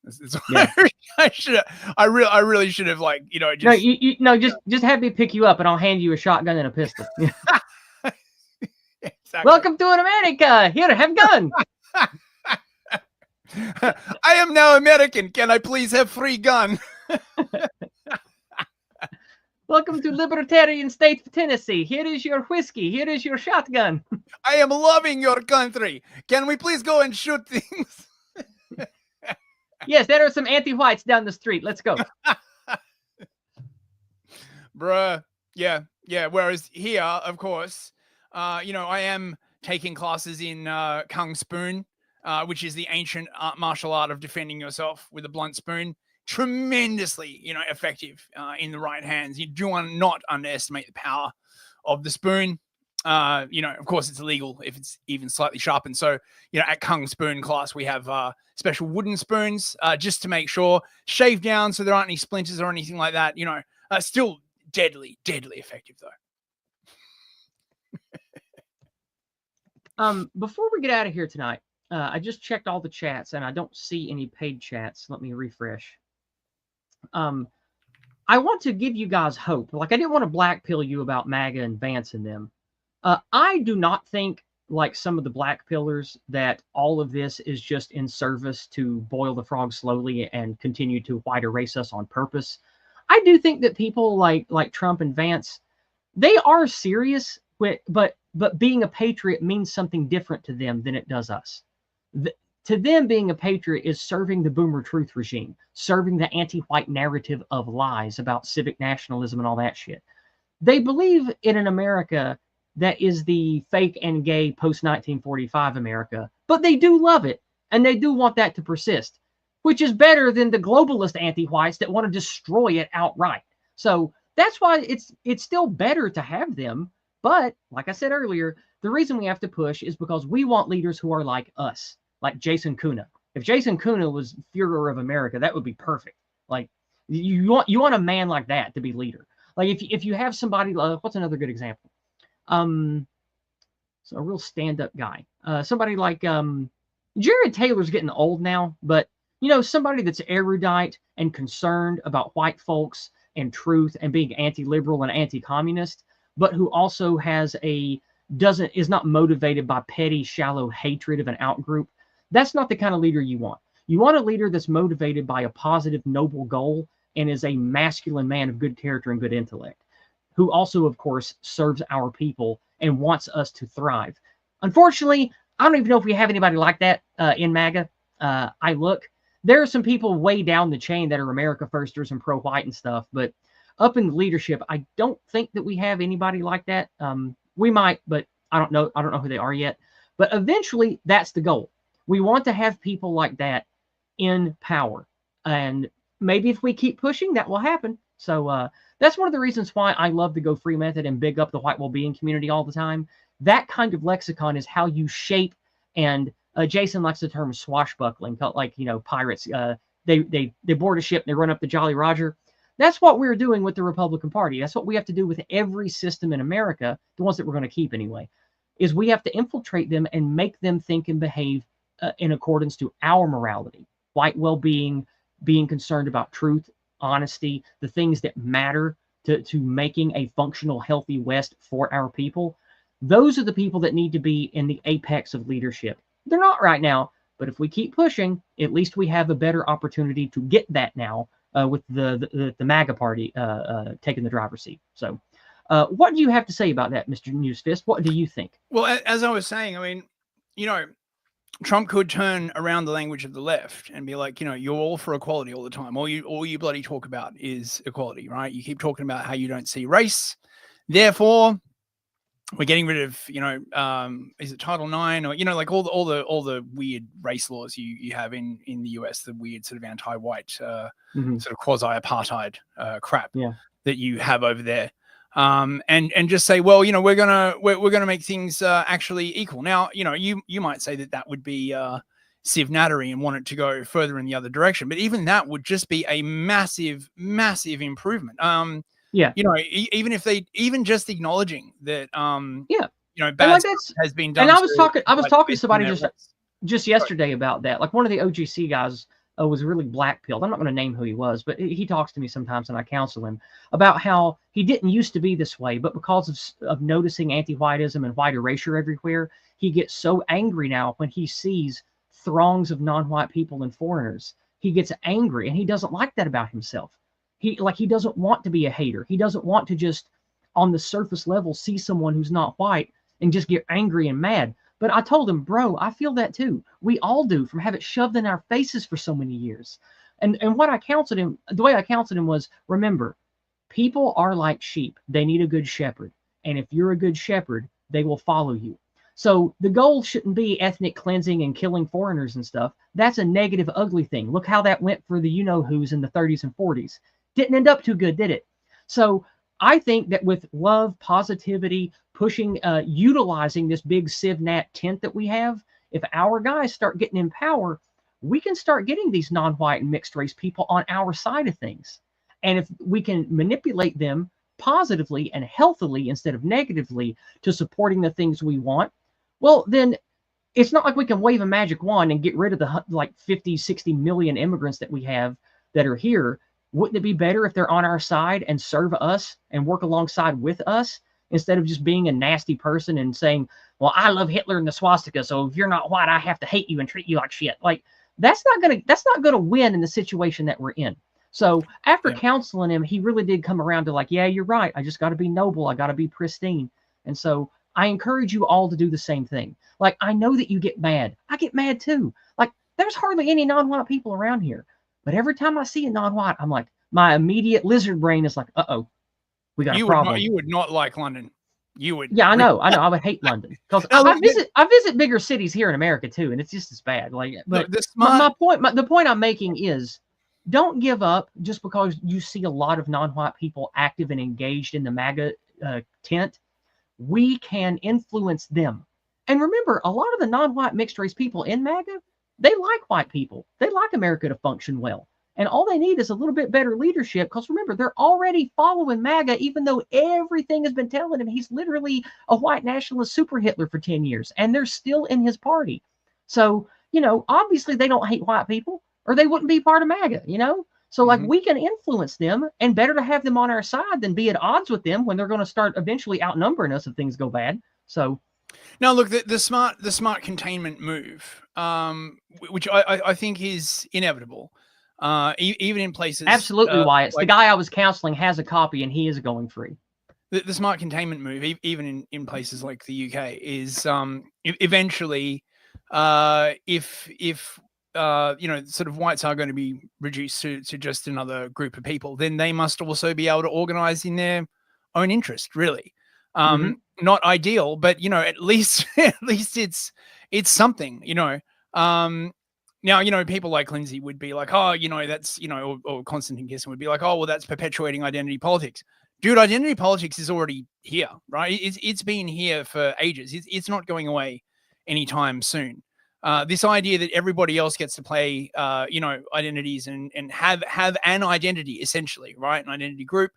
I really should have, like, you know, just just have me pick you up and I'll hand you a shotgun and a pistol. Exactly. Welcome to America. Here, have gun. I am now American. Can I please have free gun? Welcome to libertarian state of Tennessee. Here is your whiskey. Here is your shotgun. I am loving your country. Can we please go and shoot things? Yes, there are some anti-whites down the street. Let's go. Bruh. Yeah. Whereas here, of course, you know, I am taking classes in Kung Spoon, which is the ancient martial art of defending yourself with a blunt spoon. Tremendously, you know, effective in the right hands. You do not underestimate the power of the spoon. You know, of course, it's illegal if it's even slightly sharpened. So, you know, at Kung Spoon class, we have special wooden spoons just to make sure, shave down so there aren't any splinters or anything like that. You know, still deadly effective though. Before we get out of here tonight, I just checked all the chats and I don't see any paid chats. Let me refresh. I want to give you guys hope. Like, I didn't want to black pill you about MAGA and Vance and them. I do not think, like some of the black pillars, that all of this is just in service to boil the frog slowly and continue to white erase us on purpose. I do think that people like Trump and Vance, they are serious, but being a patriot means something different to them than it does us. To them, being a patriot is serving the boomer truth regime, serving the anti-white narrative of lies about civic nationalism and all that shit. They believe in an America that is the fake and gay post-1945 America, but they do love it, and they do want that to persist, which is better than the globalist anti-whites that want to destroy it outright. So that's why it's still better to have them, But like I said earlier, the reason we have to push is because we want leaders who are like us, like Jason Kuna. If Jason Kuna was Führer of America, that would be perfect. Like you want a man like that to be leader. Like if you have somebody, what's another good example? So a real stand-up guy. Somebody like Jared Taylor's getting old now, but somebody that's erudite and concerned about white folks and truth and being anti-liberal and anti-communist, but who also is not motivated by petty, shallow hatred of an outgroup. That's not the kind of leader you want. You want a leader that's motivated by a positive, noble goal and is a masculine man of good character and good intellect, who also, of course, serves our people and wants us to thrive. Unfortunately, I don't even know if we have anybody like that in MAGA. There are some people way down the chain that are America firsters and pro-white and stuff, but up in the leadership, I don't think that we have anybody like that. We might, but I don't know who they are yet. But eventually, that's the goal. We want to have people like that in power. And maybe if we keep pushing, that will happen. So that's one of the reasons why I love the Go Free method and big up the white well-being community all the time. That kind of lexicon is how you shape, and Jason likes the term swashbuckling, like, pirates. They board a ship and they run up the Jolly Roger. That's what we're doing with the Republican Party. That's what we have to do with every system in America, the ones that we're going to keep anyway, is we have to infiltrate them and make them think and behave in accordance to our morality, white well-being, being concerned about truth, honesty, the things that matter to making a functional, healthy West for our people. Those are the people that need to be in the apex of leadership. They're not right now, but if we keep pushing, at least we have a better opportunity to get that now with the MAGA party taking the driver's seat. So what do you have to say about that, Mr. Newsfist? What do you think? Well, as I was saying, I mean, Trump could turn around the language of the left and be like, you're all for equality all the time. All you bloody talk about is equality, right? You keep talking about how you don't see race. Therefore, we're getting rid of, is it Title IX or, like all the weird race laws you have in the US, the weird sort of anti-white sort of quasi-apartheid crap that you have over there. And just say, well, we're gonna make things actually equal. Now, you might say that would be Civ Nattery and want it to go further in the other direction, but even that would just be a massive improvement. Even if even just acknowledging that, bad has been done. And I was talking to somebody just yesterday about that. Like one of the OGC guys was really black-pilled. I'm not going to name who he was, but he talks to me sometimes and I counsel him about how he didn't used to be this way, but because of noticing anti-whiteism and white erasure everywhere, he gets so angry now when he sees throngs of non-white people and foreigners. He gets angry, and he doesn't like that about himself. He doesn't want to be a hater. He doesn't want to just on the surface level see someone who's not white and just get angry and mad. But I told him, bro, I feel that too. We all do, from having it shoved in our faces for so many years. And what I counseled him, the way I counseled him was, remember, people are like sheep. They need a good shepherd. And if you're a good shepherd, they will follow you. So the goal shouldn't be ethnic cleansing and killing foreigners and stuff. That's a negative, ugly thing. Look how that went for the you-know-whos in the 30s and 40s. Didn't end up too good, did it? So I think that with love, positivity, pushing, utilizing this big CivNat tent that we have, if our guys start getting in power, we can start getting these non-white and mixed race people on our side of things. And if we can manipulate them positively and healthily instead of negatively to supporting the things we want, well, then it's not like we can wave a magic wand and get rid of the 50, 60 million immigrants that we have that are here. Wouldn't it be better if they're on our side and serve us and work alongside with us instead of just being a nasty person and saying, well, I love Hitler and the swastika, so if you're not white, I have to hate you and treat you like shit. Like that's not gonna win in the situation that we're in. So after counseling him, he really did come around to like, yeah, you're right. I just got to be noble. I got to be pristine. And so I encourage you all to do the same thing. Like, I know that you get mad. I get mad too. Like, there's hardly any non-white people around here. But every time I see a non-white, I'm like, my immediate lizard brain is like, uh-oh, we got a problem. You would not like London. You would. Yeah, I know. I would hate London because I visit bigger cities here in America too, and it's just as bad. Like, but the point I'm making is, don't give up just because you see a lot of non-white people active and engaged in the MAGA tent. we can influence them. And remember, a lot of the non-white mixed race people in MAGA, they like white people. They like America to function well. And all they need is a little bit better leadership, because remember, they're already following MAGA, even though everything has been telling him he's literally a white nationalist super Hitler for 10 years, and they're still in his party. So, obviously they don't hate white people, or they wouldn't be part of MAGA, So like we can influence them, and better to have them on our side than be at odds with them when they're going to start eventually outnumbering us if things go bad. So now look, the smart containment move, which I think is inevitable, even in places. Absolutely, Wyatt. Like, the guy I was counseling has a copy, and he is going free. The smart containment move, even in places like the UK, is eventually, if sort of whites are going to be reduced to just another group of people, then they must also be able to organize in their own interest, really. Not ideal, but at least it's something. Now people like Lindsay would be like, oh, that's or Konstantin Kisin would be like, oh, well, that's perpetuating identity politics. Dude, identity politics is already here, right? It's been here for ages. It's not going away anytime soon. This idea that everybody else gets to play, identities and have an identity, essentially, right? An identity group,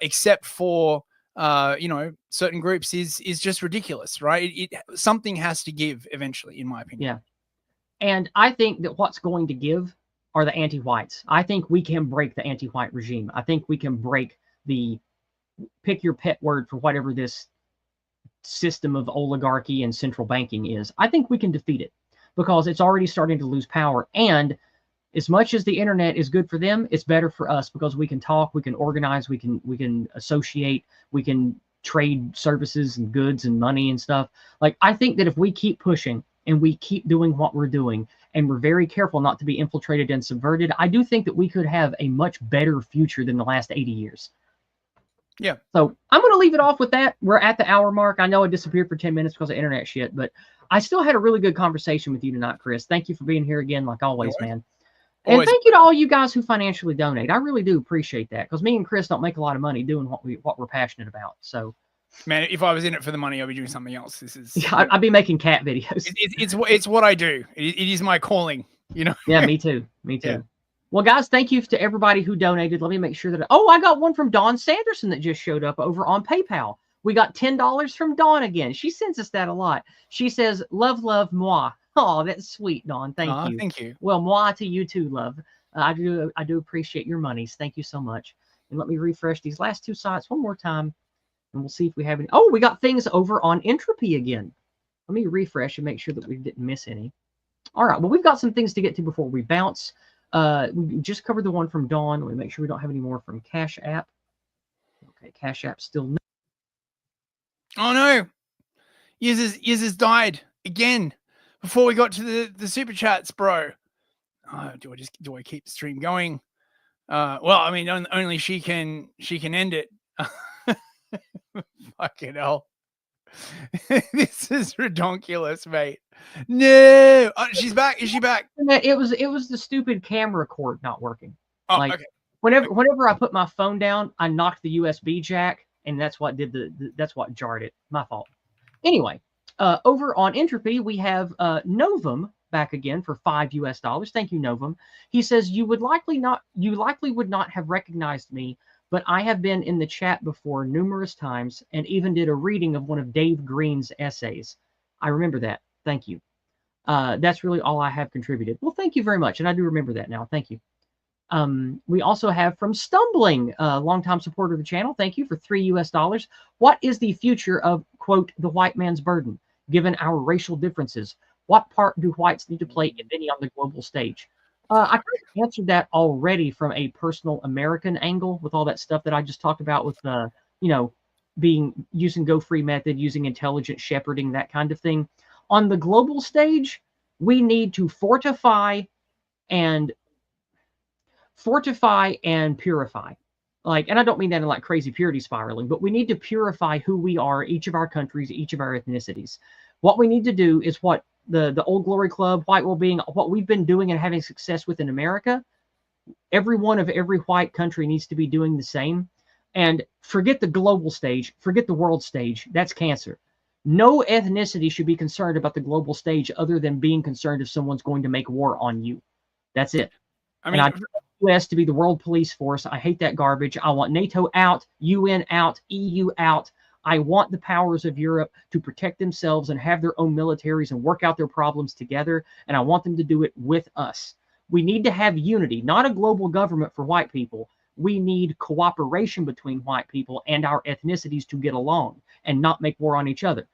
except for certain groups is just ridiculous, right? Something has to give eventually, in my opinion. Yeah, and I think that what's going to give are the anti-whites. I think we can break the anti-white regime. I think we can break the pick your pet word for whatever this system of oligarchy and central banking is. I think we can defeat it because it's already starting to lose power. And as much as the internet is good for them, it's better for us because we can talk, we can organize, we can associate, we can trade services and goods and money and stuff. Like, I think that if we keep pushing and we keep doing what we're doing and we're very careful not to be infiltrated and subverted, I do think that we could have a much better future than the last 80 years. Yeah. So I'm going to leave it off with that. We're at the hour mark. I know I disappeared for 10 minutes because of internet shit, but I still had a really good conversation with you tonight, Chris. Thank you for being here again, like always, man. And thank you to all you guys who financially donate. I really do appreciate that because me and Chris don't make a lot of money doing what we're passionate about. So, man, if I was in it for the money, I'd be doing something else. This is I'd be making cat videos. It's what I do. It is my calling. Yeah, me too. Me too. Yeah. Well, guys, thank you to everybody who donated. Let me make sure that. I got one from Dawn Sanderson that just showed up over on PayPal. We got $10 from Dawn again. She sends us that a lot. She says, "Love, love, moi." Oh, that's sweet, Dawn. Thank you. Thank you. Well, moi to you too, love. I do appreciate your monies. Thank you so much. And let me refresh these last two sites one more time, and we'll see if we have any. Oh, we got things over on Entropy again. Let me refresh and make sure that we didn't miss any. All right. Well, we've got some things to get to before we bounce. We just covered the one from Dawn. Let me make sure we don't have any more from Cash App. Okay, Cash App still no. Oh no, users died again before we got to the super chats, bro. Do I keep the stream going? Well, I mean, only she can end it. Fucking hell. This is ridiculous, mate. No, she's back. Is she back? It was the stupid camera cord not working. Oh, okay. Whenever I put my phone down, I knocked the USB jack, and that's what that's what jarred it. My fault. Anyway, over on Entropy, we have Novum back again for $5. Thank you, Novum. He says you likely would not have recognized me, but I have been in the chat before numerous times and even did a reading of one of Dave Green's essays. I remember that. Thank you. That's really all I have contributed. Well, thank you very much. And I do remember that now. Thank you. We also have from Stumbling, a longtime supporter of the channel. Thank you for $3. What is the future of, quote, the white man's burden, given our racial differences? What part do whites need to play, if any, on the global stage? I kind of answered that already from a personal American angle with all that stuff that I just talked about with, using Go Free method, using intelligent shepherding, that kind of thing. On the global stage, we need to fortify and purify. And I don't mean that in like crazy purity spiraling, but we need to purify who we are, each of our countries, each of our ethnicities. What we need to do is what the Old Glory Club, white well-being, what we've been doing and having success with in America. Every one of every white country needs to be doing the same. And forget the global stage, forget the world stage. That's cancer. No ethnicity should be concerned about the global stage other than being concerned if someone's going to make war on you. That's it. I mean, and I want the U.S. to be the world police force. I hate that garbage. I want NATO out, UN out, EU out. I want the powers of Europe to protect themselves and have their own militaries and work out their problems together. And I want them to do it with us. We need to have unity, not a global government for white people. We need cooperation between white people and our ethnicities to get along and not make war on each other.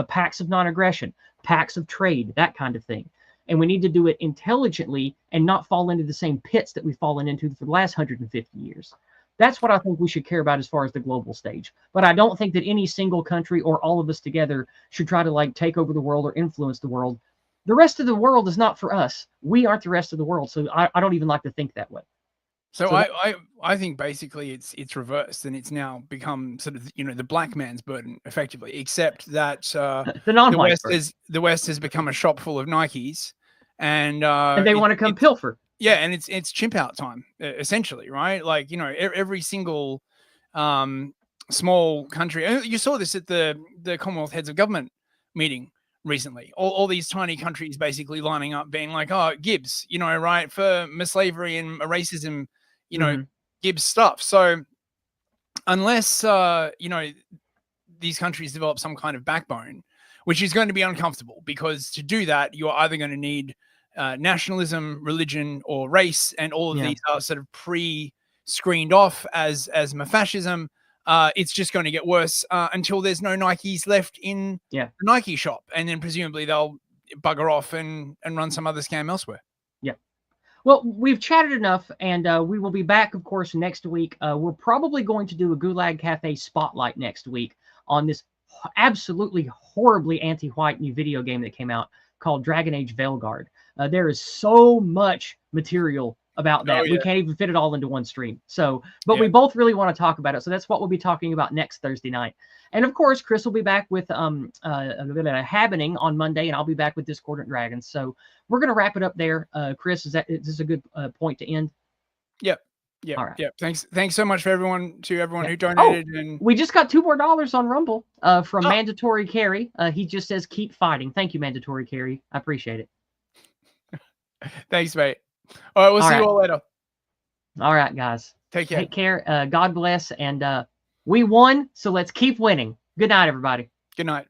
Pacts of non-aggression, pacts of trade, that kind of thing. And we need to do it intelligently and not fall into the same pits that we've fallen into for the last 150 years. That's what I think we should care about as far as the global stage. But I don't think that any single country or all of us together should try to like take over the world or influence the world. The rest of the world is not for us. We aren't the rest of the world. So I don't even like to think that way. So I think basically it's reversed, and it's now become sort of, you know, the black man's burden effectively, except that the West has become a shop full of Nikes, and they want to come pilfer. Yeah, and it's chimp out time essentially, right? Like, you know, every single small country. You saw this at the Commonwealth Heads of Government meeting recently. All these tiny countries basically lining up, being like, "Oh, Gibbs, you know, right, for slavery and racism, you know, Gibbs stuff." So unless you know, these countries develop some kind of backbone, which is going to be uncomfortable, because to do that, you're either going to need nationalism, religion, or race, and all of these are sort of pre-screened off as fascism. It's just going to get worse until there's no Nikes left in the Nike shop, and then presumably they'll bugger off and run some other scam elsewhere. Yeah. Well, we've chatted enough, and we will be back, of course, next week. We're probably going to do a Gulag Cafe spotlight next week on this absolutely horribly anti-white new video game that came out called Dragon Age Veilguard. There is so much material about that. We can't even fit it all into one stream. So, but we both really want to talk about it. So that's what we'll be talking about next Thursday night. And of course, Chris will be back with Happening on Monday, and I'll be back with Discordant Dragons. So we're going to wrap it up there. Chris, is this a good point to end? Yep. Yeah. All right. Yeah. Thanks so much for everyone who donated. And we just got $2 more on Rumble from Mandatory Carry. He just says, "Keep fighting." Thank you, Mandatory Carry. I appreciate it. Thanks, mate. All right, we'll see you all later. All right, guys. Take care. Take care. God bless. And we won, so let's keep winning. Good night, everybody. Good night.